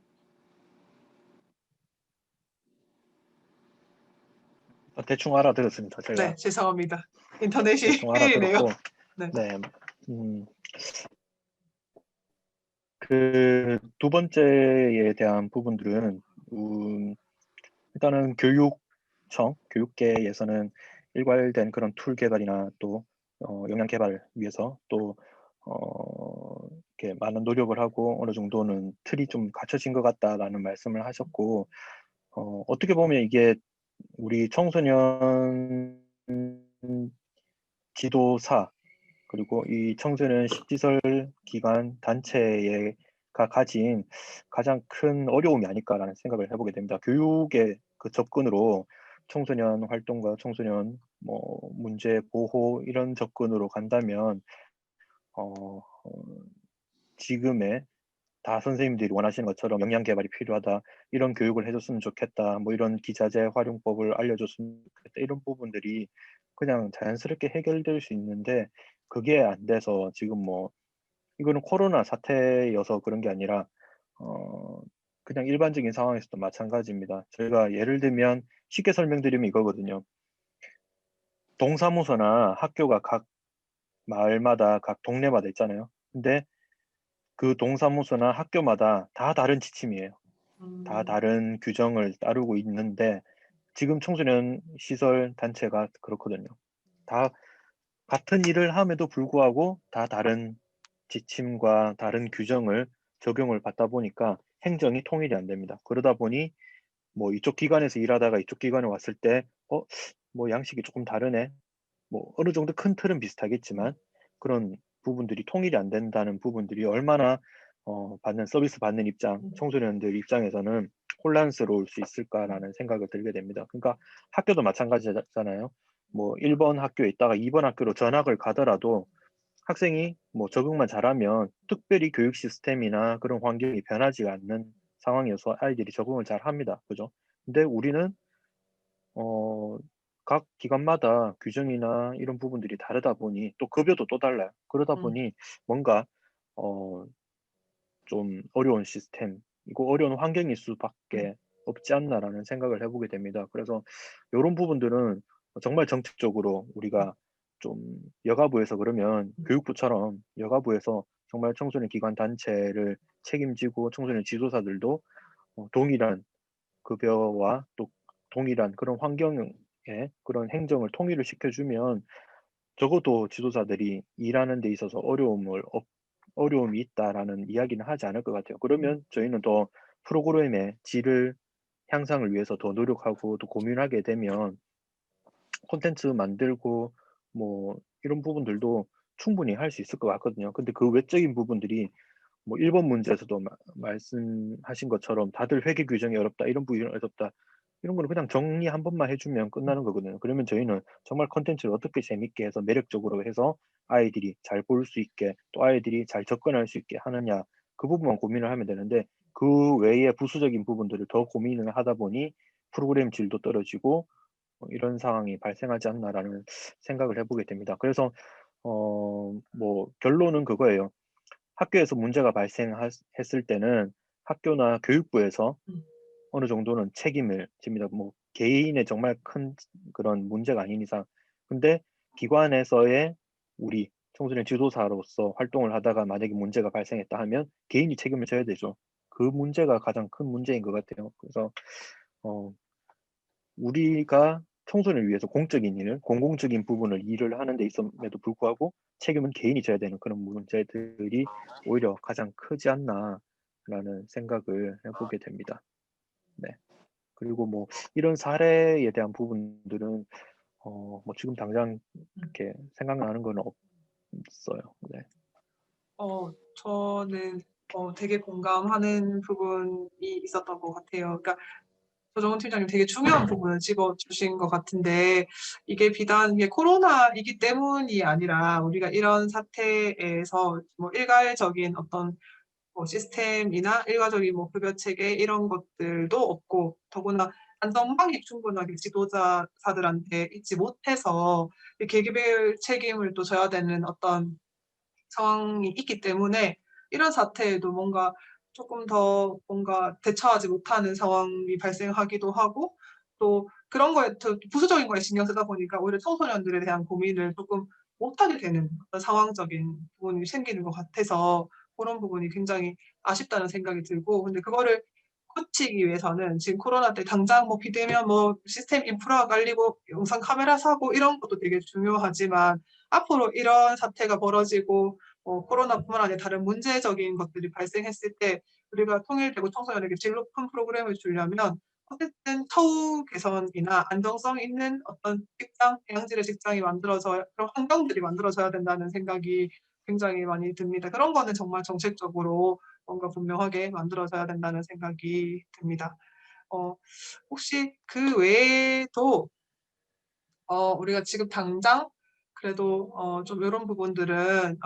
대충 알아들었습니다. 제가 네, 죄송합니다. 인터넷이 대충 휘일이네요. 알아들었고, 네. 네, 그 두 번째에 대한 부분들은 일단은 교육계에서는 일괄된 그런 툴 개발이나 또 역량 개발 위해서 또 이렇게 많은 노력을 하고 어느 정도는 틀이 좀 갖춰진 것 같다라는 말씀을 하셨고 어떻게 보면 이게 우리 청소년 지도사 그리고 이 청소년 시설 기관 단체가 가진 가장 큰 어려움이 아닐까라는 생각을 해보게 됩니다. 교육의 그 접근으로 청소년 활동과 청소년 뭐 문제 보호 이런 접근으로 간다면 지금의 다 선생님들이 원하시는 것처럼 역량 개발이 필요하다 이런 교육을 해줬으면 좋겠다 뭐 이런 기자재 활용법을 알려줬으면 좋겠다 이런 부분들이 그냥 자연스럽게 해결될 수 있는데 그게 안 돼서 지금 뭐 이거는 코로나 사태여서 그런 게 아니라 그냥 일반적인 상황에서도 마찬가지입니다. 저희가 예를 들면 쉽게 설명드리면 이거거든요. 동사무소나 학교가 각 마을마다 각 동네마다 있잖아요. 근데 그 동사무소나 학교마다 다 다른 지침이에요. 다 다른 규정을 따르고 있는데 지금 청소년 시설 단체가 그렇거든요. 다 같은 일을 함에도 불구하고 다 다른 지침과 다른 규정을 적용을 받다 보니까 행정이 통일이 안 됩니다. 그러다 보니 뭐 이쪽 기관에서 일하다가 이쪽 기관에 왔을 때 뭐 양식이 조금 다르네. 뭐 어느 정도 큰 틀은 비슷하겠지만 그런 부분들이 통일이 안 된다는 부분들이 얼마나 서비스 받는 입장, 청소년들 입장에서는 혼란스러울 수 있을까라는 생각을 들게 됩니다. 그러니까 학교도 마찬가지잖아요. 뭐 1번 학교에 있다가 2번 학교로 전학을 가더라도 학생이 뭐 적응만 잘하면 특별히 교육 시스템이나 그런 환경이 변하지 않는 상황이어서 아이들이 적응을 잘 합니다. 그죠? 근데 우리는 각 기관마다 규정이나 이런 부분들이 다르다 보니 또 급여도 또 달라요. 그러다 보니 뭔가 좀 어려운 시스템이고 어려운 환경일 수밖에 없지 않나라는 생각을 해보게 됩니다. 그래서 이런 부분들은 정말 정책적으로 우리가 좀 여가부에서 그러면 교육부처럼 여가부에서 정말 청소년 기관 단체를 책임지고 청소년 지도사들도 동일한 급여와 또 동일한 그런 환경의 그런 행정을 통일을 시켜주면 적어도 지도사들이 일하는 데 있어서 어려움이 있다라는 이야기는 하지 않을 것 같아요. 그러면 저희는 더 프로그램의 질을 향상을 위해서 더 노력하고 또 고민하게 되면 콘텐츠 만들고 뭐 이런 부분들도 충분히 할 수 있을 것 같거든요. 근데 그 외적인 부분들이 뭐 1번 문제에서도 말씀하신 것처럼 다들 회계 규정이 어렵다, 이런 부분이 어렵다. 이런 거는 그냥 정리 한 번만 해주면 끝나는 거거든요. 그러면 저희는 정말 콘텐츠를 어떻게 재밌게 해서 매력적으로 해서 아이들이 잘 볼 수 있게 또 아이들이 잘 접근할 수 있게 하느냐 그 부분만 고민을 하면 되는데 그 외에 부수적인 부분들을 더 고민을 하다 보니 프로그램 질도 떨어지고 이런 상황이 발생하지 않나라는 생각을 해보게 됩니다. 그래서 뭐 결론은 그거예요. 학교에서 문제가 발생했을 때는 학교나 교육부에서 어느 정도는 책임을 집니다. 뭐 개인의 정말 큰 그런 문제가 아닌 이상. 근데 기관에서의 우리 청소년 지도사로서 활동을 하다가 만약에 문제가 발생했다 하면 개인이 책임을 져야 되죠. 그 문제가 가장 큰 문제인 것 같아요. 그래서 우리가 청소년을 위해서 공적인 일, 공공적인 부분을 일을 하는 데 있음에도 불구하고 책임은 개인이 져야 되는 그런 문제들이 오히려 가장 크지 않나라는 생각을 해보게 됩니다. 네. 그리고 뭐 이런 사례에 대한 부분들은 뭐 지금 당장 이렇게 생각나는 건 없어요. 네. 저는 되게 공감하는 부분이 있었던 것 같아요. 그러니까 조정훈 팀장님 되게 중요한 부분을 집어주신 것 같은데 이게 비단 이게 코로나이기 때문이 아니라 우리가 이런 사태에서 뭐 일괄적인 어떤 뭐 시스템이나 일괄적인 뭐 급여 체계 이런 것들도 없고 더구나 안전망이 충분하게 지도자들한테 있지 못해서 이 계기별 책임을 또 져야 되는 어떤 상황이 있기 때문에 이런 사태에도 뭔가 조금 더 뭔가 대처하지 못하는 상황이 발생하기도 하고 또 그런 거에 더 부수적인 거에 신경 쓰다 보니까 오히려 청소년들에 대한 고민을 조금 못하게 되는 어떤 상황적인 부분이 생기는 것 같아서 그런 부분이 굉장히 아쉽다는 생각이 들고 근데 그거를 고치기 위해서는 지금 코로나 때 당장 뭐 비대면 뭐 시스템 인프라가 깔리고 영상 카메라 사고 이런 것도 되게 중요하지만 앞으로 이런 사태가 벌어지고 코로나뿐만 아니라 다른 문제적인 것들이 발생했을 때 우리가 통일되고 청소년에게 질 높은 프로그램을 주려면 어쨌든 처우 개선이나 안정성 있는 어떤 직장, 양질의 직장이 만들어져 그런 환경들이 만들어져야 된다는 생각이 굉장히 많이 듭니다. 그런 거는 정말 정책적으로 뭔가 분명하게 만들어져야 된다는 생각이 듭니다. 혹시 그 외에도 우리가 지금 당장 그래도 좀 이런 부분들은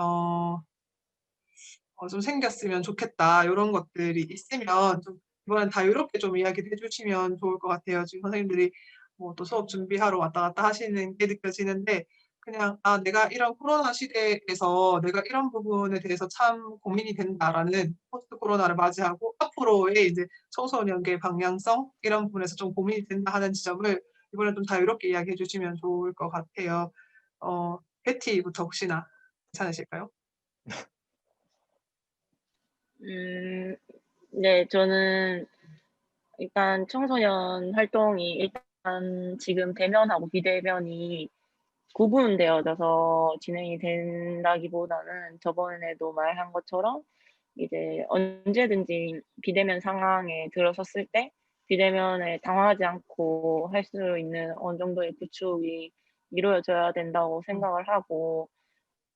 좀 생겼으면 좋겠다 이런 것들이 있으면 좀 이번엔 다 이렇게 좀 이야기를 해주시면 좋을 것 같아요. 지금 선생님들이 뭐 또 수업 준비하러 왔다 갔다 하시는 게 느껴지는데 그냥 내가 이런 코로나 시대에서 내가 이런 부분에 대해서 참 고민이 된다라는 포스트 코로나를 맞이하고 앞으로의 이제 청소년계 방향성 이런 부분에서 좀 고민이 된다 하는 지점을 이번에 좀 다 이렇게 이야기해 주시면 좋을 것 같아요. 베티부터 혹시나 괜찮으실까요? 네, 저는 일단 청소년 활동이 일단 지금 대면하고 비대면이 구분되어져서 진행이 된다기보다는 저번에도 말한 것처럼 이제 언제든지 비대면 상황에 들어섰을 때 비대면에 당황하지 않고 할 수 있는 어느 정도의 구축이 이루어져야 된다고 생각을 하고,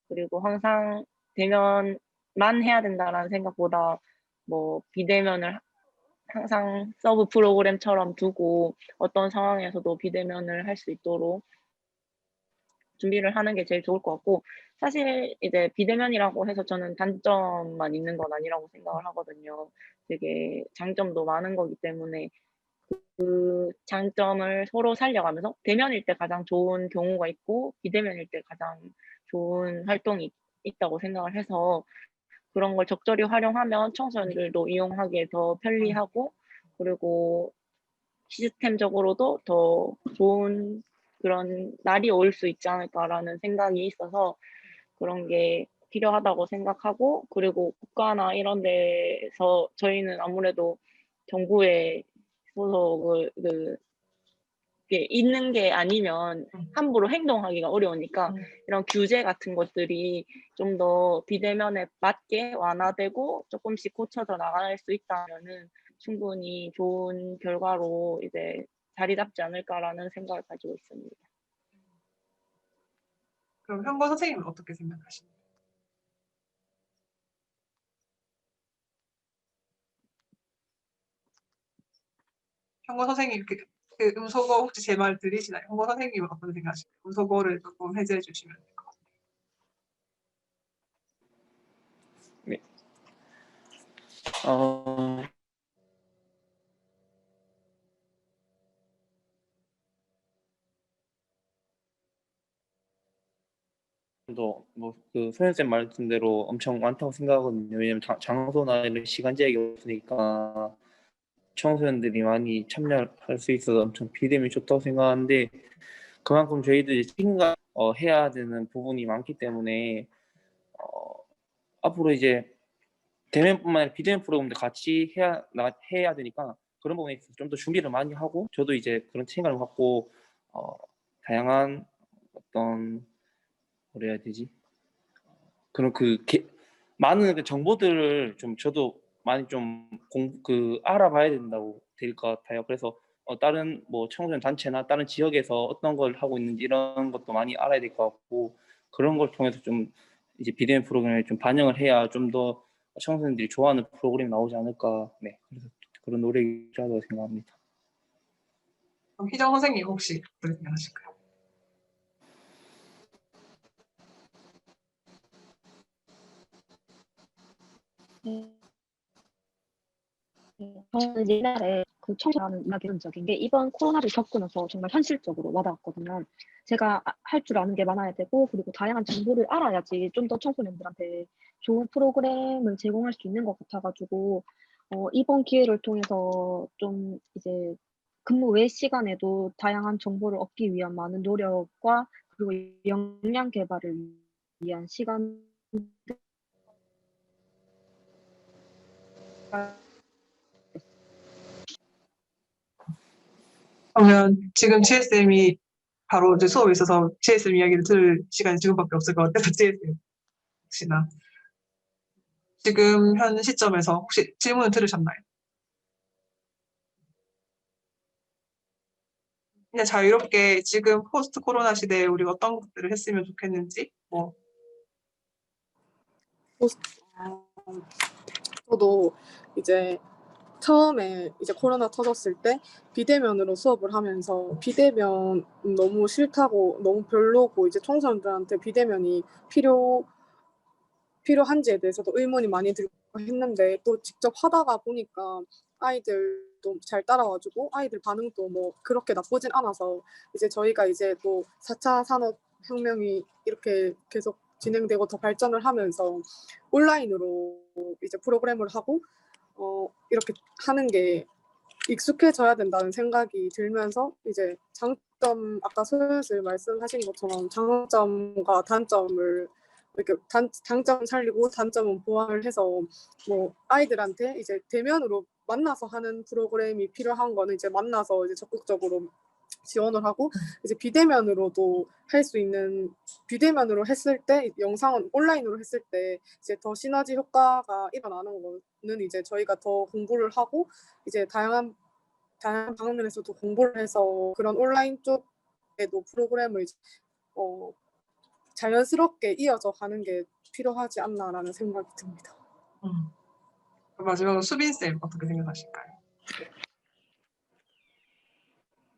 그리고 항상 대면만 해야 된다라는 생각보다 뭐 비대면을 항상 서브 프로그램처럼 두고 어떤 상황에서도 비대면을 할 수 있도록 준비를 하는 게 제일 좋을 것 같고, 사실 이제 비대면이라고 해서 저는 단점만 있는 건 아니라고 생각을 하거든요. 되게 장점도 많은 거기 때문에 그 장점을 서로 살려가면서 대면일 때 가장 좋은 경우가 있고 비대면일 때 가장 좋은 활동이 있다고 생각을 해서, 그런 걸 적절히 활용하면 청소년들도 이용하기에 더 편리하고, 그리고 시스템적으로도 더 좋은 그런 날이 올 수 있지 않을까라는 생각이 있어서 그런 게 필요하다고 생각하고, 그리고 국가나 이런 데서 저희는 아무래도 정부에 소속을 게 있는 게 아니면 함부로 행동하기가 어려우니까 이런 규제 같은 것들이 좀 더 비대면에 맞게 완화되고 조금씩 고쳐져 나갈 수 있다면은 충분히 좋은 결과로 이제 자리 잡지 않을까라는 생각을 가지고 있습니다. 그럼 현거 선생님은 어떻게 생각하십니까? 현거 선생님 그 음소거 혹시 제 말 들리시나요? 현거 선생님은 어떤 생각하십니까? 음소거를 조금 해제해 주시면 될 것 같아요. 네. 어, 뭐그 소연쌤 말씀대로 엄청 많다고 생각하거든요. 왜냐면 장소나 이런 시간 제약이 없으니까 청소년들이 많이 참여할 수 있어서 엄청 비대면이 좋다고 생각하는데, 그만큼 저희들이 생각 해야 되는 부분이 많기 때문에 앞으로 이제 대면뿐만 아니라 비대면 프로그램도 같이 해야 되니까 그런 부분에 있어서 좀 더 준비를 많이 하고, 저도 이제 그런 책임감을 갖고 다양한 어떤 뭐라 해야 되지? 그런 많은 그 정보들을 좀 저도 많이 좀 알아봐야 된다고 될 것 같아요. 그래서 다른 뭐 청소년 단체나 다른 지역에서 어떤 걸 하고 있는지 이런 것도 많이 알아야 될 것 같고, 그런 걸 통해서 좀 이제 비대면 프로그램에 좀 반영을 해야 좀 더 청소년들이 좋아하는 프로그램이 나오지 않을까. 네, 그래서 그런 노력이 필요하다고 생각합니다. 그럼 희정 선생님 혹시 어떻게 생각하실까요? 저는 옛날에 그 청소라는 낙연적인 게 이번 코로나를 겪고 나서 정말 현실적으로 와닿았거든요. 제가 할 줄 아는 게 많아야 되고, 그리고 다양한 정보를 알아야지 좀 더 청소년들한테 좋은 프로그램을 제공할 수 있는 것 같아가지고, 이번 기회를 통해서 좀 이제 근무 외 시간에도 다양한 정보를 얻기 위한 많은 노력과 그리고 역량 개발을 위한 시간 그러면 지금 GSM이 바로 이제 수업에 있어서 GSM 이야기를 들을 시간이 지금밖에 없을 것 같아서 GSM 혹시나 지금 현 시점에서 혹시 질문을 들으셨나요? 그냥 자유롭게 지금 포스트 코로나 시대에 우리가 어떤 것들을 했으면 좋겠는지 뭐 저도 이제 처음에 이제 코로나 터졌을 때 비대면으로 수업을 하면서 비대면 너무 싫다고 너무 별로고 이제 청소년들한테 비대면이 필요한지에 대해서도 의문이 많이 들고 했는데, 또 직접 하다가 보니까 아이들도 잘 따라와주고 아이들 반응도 뭐 그렇게 나쁘진 않아서, 이제 저희가 이제 또 4차 산업혁명이 이렇게 계속 진행되고 더 발전을 하면서 온라인으로 이제 프로그램을 하고 이렇게 하는 게 익숙해져야 된다는 생각이 들면서, 이제 장점, 아까 소연씨 말씀하신 것처럼 장점과 단점을 이렇게 장점 살리고 단점은 보완을 해서, 뭐 아이들한테 이제 대면으로 만나서 하는 프로그램이 필요한 거는 이제 만나서 이제 적극적으로 지원을 하고, 이제 비대면으로도 할 수 있는, 비대면으로 했을 때 영상은 온라인으로 했을 때 이제 더 시너지 효과가 일어나는 거는 이제 저희가 더 공부를 하고 이제 다양한 다양한 방면에서도 공부를 해서 그런 온라인 쪽에도 프로그램을 자연스럽게 이어져 가는 게 필요하지 않나라는 생각이 듭니다. 마지막으로 수빈 쌤 어떻게 생각하실까요?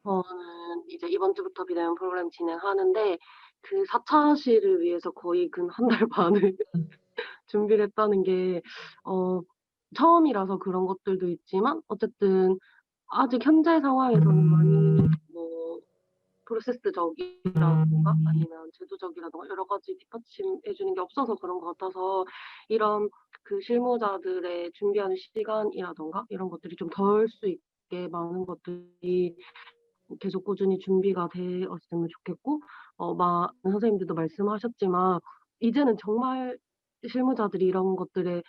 저는 이제 이번 주부터 비대면 프로그램 진행하는데 그 4차시를 위해서 거의 근 한 달 반을 준비를 했다는 게 처음이라서 그런 것들도 있지만 어쨌든 아직 현재 상황에서는 많이 뭐 프로세스적이라든가 아니면 제도적이라든가 여러 가지 뒷받침해 주는 게 없어서 그런 것 같아서 이런 그 실무자들의 준비하는 시간이라든가 이런 것들이 좀 덜 수 있게 많은 것들이 계속 꾸준히 준비가 되었으면 좋겠고 많은 선생님들도 말씀하셨지만 이제는 정말 실무자들이 이런 것들의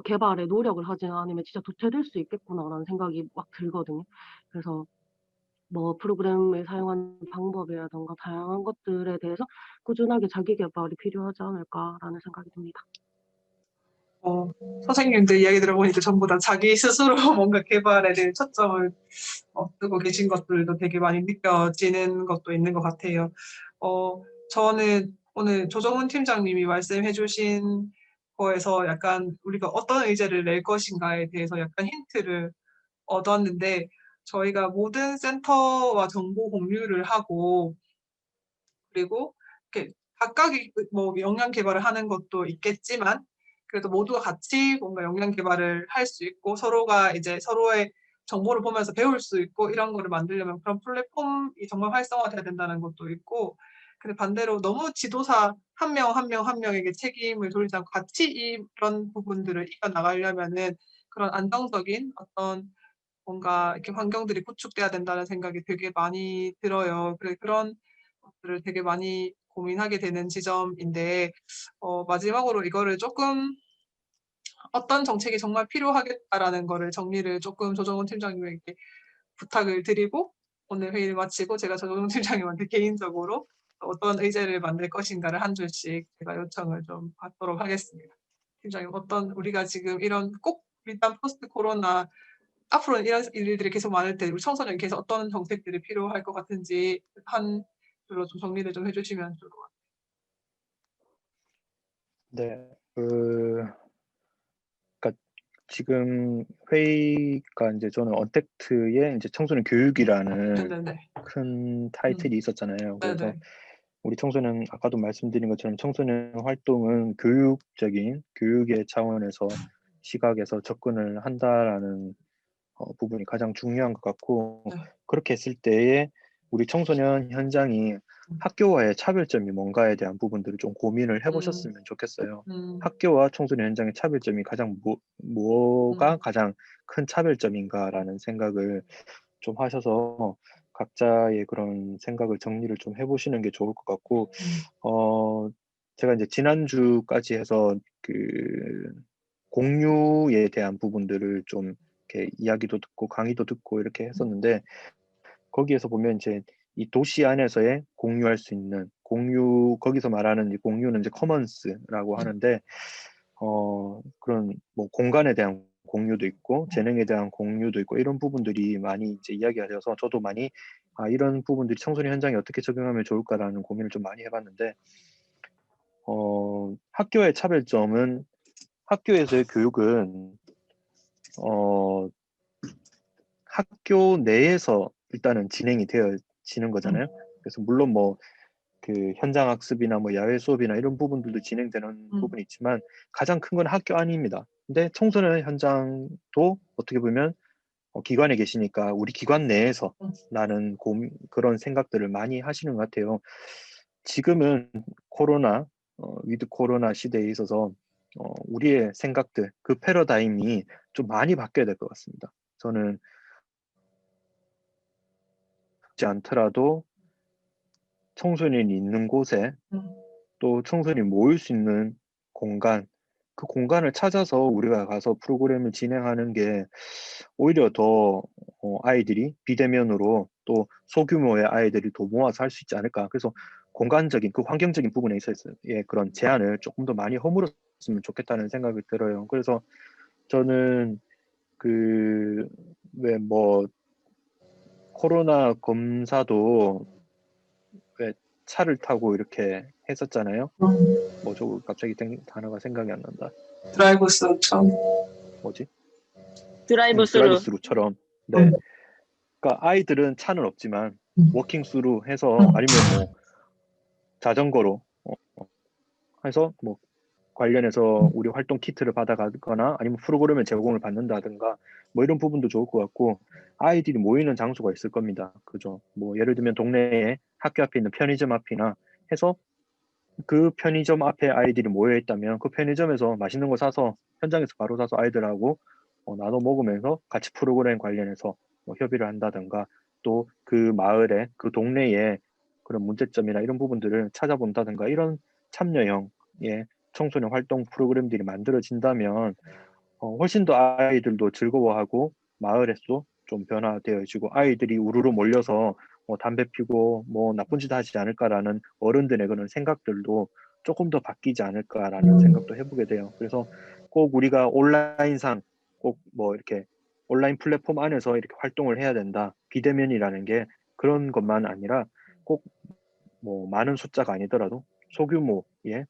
개발에 노력을 하지 않으면 진짜 도태될 수 있겠구나라는 생각이 막 들거든요. 그래서 뭐 프로그램을 사용하는 방법이라든가 다양한 것들에 대해서 꾸준하게 자기 개발이 필요하지 않을까라는 생각이 듭니다. 선생님들 이야기 들어보니까 전부 다 자기 스스로 뭔가 개발에 대해 초점을 두고 계신 것들도 되게 많이 느껴지는 것도 있는 것 같아요. 저는 오늘 조정훈 팀장님이 말씀해 주신 거에서 약간 우리가 어떤 의제를 낼 것인가에 대해서 약간 힌트를 얻었는데 저희가 모든 센터와 정보 공유를 하고 그리고 이렇게 각각이 뭐 역량 개발을 하는 것도 있겠지만 그래도 모두가 같이 뭔가 역량 개발을 할 수 있고 서로가 이제 서로의 정보를 보면서 배울 수 있고 이런 거를 만들려면 그런 플랫폼이 정말 활성화돼야 된다는 것도 있고 근데 반대로 너무 지도사 한 명 한 명 한 명에게 책임을 돌리지 않고 같이 이런 부분들을 이겨 나가려면은 그런 안정적인 어떤 뭔가 이렇게 환경들이 구축돼야 된다는 생각이 되게 많이 들어요. 그런 것들을 되게 많이 고민하게 되는 지점인데 마지막으로 이거를 조금 어떤 정책이 정말 필요하겠다라는 거를 정리를 조금 조정훈 팀장님에게 부탁을 드리고 오늘 회의를 마치고 제가 조정훈 팀장님한테 개인적으로 어떤 의제를 만들 것인가를 한 줄씩 제가 요청을 좀 받도록 하겠습니다. 팀장님 우리가 지금 이런 꼭 일단 포스트 코로나 앞으로는 이런 일들이 계속 많을 때 우리 청소년께서 어떤 정책들이 필요할 것 같은지 한 줄로 좀 정리를 좀 해주시면 좋을 것 같아요. 네, 그러니까 지금 회의가 이제 저는 언택트의 이제 청소년 교육이라는 네네네. 큰 타이틀이 있었잖아요. 그래서 네네. 우리 청소년 아까도 말씀드린 것처럼 청소년 활동은 교육의 차원에서 시각에서 접근을 한다라는 부분이 가장 중요한 것 같고 네. 그렇게 했을 때에 우리 청소년 현장이 학교와의 차별점이 뭔가에 대한 부분들을 좀 고민을 해보셨으면 좋겠어요. 학교와 청소년 현장의 차별점이 가장 뭐가 가장 큰 차별점인가라는 생각을 좀 하셔서 각자의 그런 생각을 정리를 좀 해보시는 게 좋을 것 같고 제가 이제 지난주까지 해서 그 공유에 대한 부분들을 좀 이렇게 이야기도 듣고 강의도 듣고 이렇게 했었는데 거기에서 보면 이제 이 도시 안에서의 공유할 수 있는 거기서 말하는 이 공유는 이제 커먼스라고 하는데 그런 뭐 공간에 대한 공유도 있고 재능에 대한 공유도 있고 이런 부분들이 많이 이제 이야기가 되어서 저도 많이 이런 부분들이 청소년 현장에 어떻게 적용하면 좋을까라는 고민을 좀 많이 해봤는데 학교의 차별점은 학교에서의 교육은 학교 내에서 일단은 진행이 되어지는 거잖아요. 그래서 물론 뭐 그 현장 학습이나 뭐 야외 수업이나 이런 부분들도 진행되는 부분이 있지만 가장 큰 건 학교 안입니다. 근데 청소년 현장도 어떻게 보면 기관에 계시니까 우리 기관 내에서 나는 그런 생각들을 많이 하시는 것 같아요. 지금은 위드 코로나 시대에 있어서 우리의 생각들, 그 패러다임이 좀 많이 바뀌어야 될 것 같습니다. 저는 그렇지 않더라도 청소년이 있는 곳에 또 청소년이 모일 수 있는 공간, 그 공간을 찾아서 우리가 가서 프로그램을 진행하는 게 오히려 더 아이들이 비대면으로 또 소규모의 아이들이 더 모아서 할 수 있지 않을까. 그래서 공간적인 그 환경적인 부분에 있어서의 그런 제한을 조금 더 많이 허물었으면 좋겠다는 생각이 들어요. 그래서 저는 그 왜 뭐 코로나 검사도 왜 차를 타고 이렇게 했었잖아요. 뭐죠? 갑자기 단어가 생각이 안 난다. 드라이브 스루처럼. 뭐지? 드라이브 스루. 드라이브 스루처럼. 네. 그러니까 아이들은 차는 없지만 워킹 스루 해서 아니면 뭐 자전거로 해서 뭐 관련해서 우리 활동 키트를 받아가거나 아니면 프로그램을 제공을 받는다든가 뭐 이런 부분도 좋을 것 같고 아이들이 모이는 장소가 있을 겁니다. 그죠? 뭐 예를 들면 동네에 학교 앞에 있는 편의점 앞이나 해서 그 편의점 앞에 아이들이 모여 있다면 그 편의점에서 맛있는 거 사서 현장에서 바로 사서 아이들하고 나눠 먹으면서 같이 프로그램 관련해서 뭐 협의를 한다든가 또 그 마을에 그 동네에 그런 문제점이나 이런 부분들을 찾아본다든가 이런 참여형의 청소년 활동 프로그램들이 만들어진다면 훨씬 더 아이들도 즐거워하고 마을에서 좀 변화되어지고 아이들이 우르르 몰려서 뭐 담배 피고 뭐 나쁜 짓 하지 않을까라는 어른들의 그런 생각들도 조금 더 바뀌지 않을까라는 생각도 해보게 돼요. 그래서 꼭 우리가 온라인상 꼭 뭐 이렇게 온라인 플랫폼 안에서 이렇게 활동을 해야 된다. 비대면이라는 게 그런 것만 아니라 꼭 뭐 많은 숫자가 아니더라도 소규모의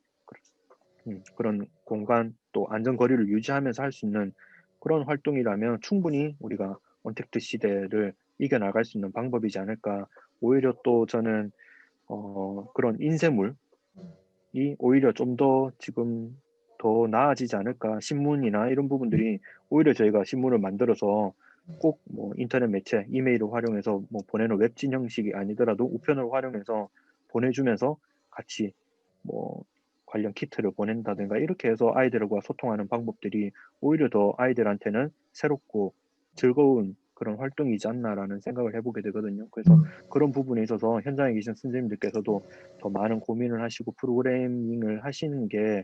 그런 공간 또 안전거리를 유지하면서 할 수 있는 그런 활동이라면 충분히 우리가 언택트 시대를 이겨나갈 수 있는 방법이지 않을까. 오히려 또 저는 그런 인쇄물이 오히려 좀 더 지금 더 나아지지 않을까. 신문이나 이런 부분들이 오히려 저희가 신문을 만들어서 꼭 뭐 인터넷 매체, 이메일을 활용해서 뭐 보내는 웹진 형식이 아니더라도 우편을 활용해서 보내주면서 같이 뭐 관련 키트를 보낸다든가 이렇게 해서 아이들과 소통하는 방법들이 오히려 더 아이들한테는 새롭고 즐거운 그런 활동이지 않나라는 생각을 해보게 되거든요. 그래서 그런 부분에 있어서 현장에 계신 선생님들께서도 더 많은 고민을 하시고 프로그래밍을 하시는 게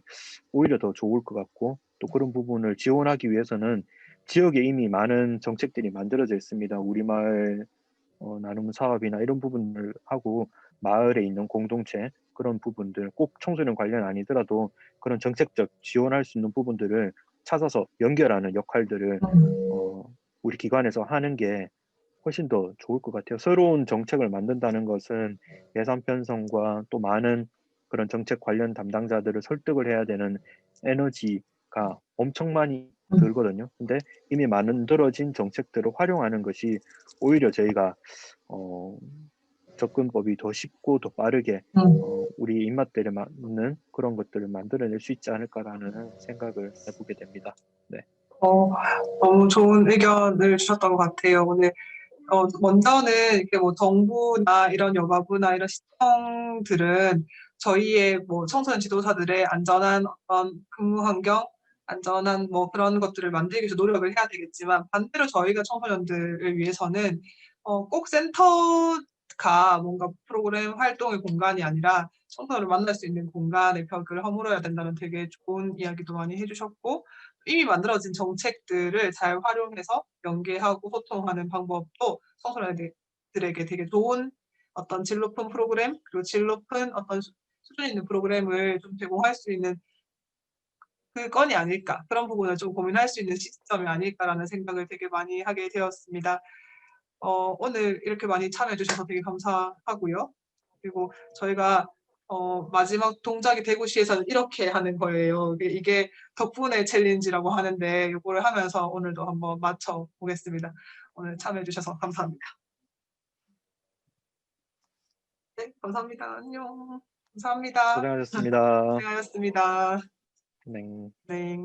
오히려 더 좋을 것 같고 또 그런 부분을 지원하기 위해서는 지역에 이미 많은 정책들이 만들어져 있습니다. 우리마을 나눔 사업이나 이런 부분을 하고 마을에 있는 공동체 그런 부분들 꼭 청소년 관련 아니더라도 그런 정책적 지원할 수 있는 부분들을 찾아서 연결하는 역할들을 우리 기관에서 하는 게 훨씬 더 좋을 것 같아요. 새로운 정책을 만든다는 것은 예산 편성과 또 많은 그런 정책 관련 담당자들을 설득을 해야 되는 에너지가 엄청 많이 들거든요. 근데 이미 만들어진 정책들을 활용하는 것이 오히려 저희가 접근법이 더 쉽고 더 빠르게 우리 입맛들에 맞는 그런 것들을 만들어낼 수 있지 않을까라는 생각을 해보게 됩니다. 네. 너무 좋은 의견을 주셨던 것 같아요. 오늘 먼저는 이렇게 뭐 정부나 이런 여가부나 이런 시청들은 저희의 뭐 청소년 지도사들의 안전한 어떤 근무 환경, 안전한 뭐 그런 것들을 만들기 위해서 노력을 해야 되겠지만 반대로 저희가 청소년들을 위해서는 꼭 센터가 뭔가 프로그램 활동의 공간이 아니라 청소년을 만날 수 있는 공간의 벽을 허물어야 된다는 되게 좋은 이야기도 많이 해주셨고 이미 만들어진 정책들을 잘 활용해서 연계하고 소통하는 방법도 청소년들에게 되게 좋은 어떤 질 높은 프로그램 그리고 질 높은 어떤 수준 있는 프로그램을 좀 제공할 수 있는 그 건이 아닐까 그런 부분을 좀 고민할 수 있는 시점이 아닐까라는 생각을 되게 많이 하게 되었습니다. 오늘 이렇게 많이 참여해 주셔서 되게 감사하고요. 그리고 저희가 마지막 동작이 대구시에서는 이렇게 하는 거예요. 이게 덕분에 챌린지라고 하는데 이거를 하면서 오늘도 한번 맞춰 보겠습니다. 오늘 참여해 주셔서 감사합니다. 네, 감사합니다. 안녕. 감사합니다. 고생하셨습니다. 고생하셨습니다. 네. 네.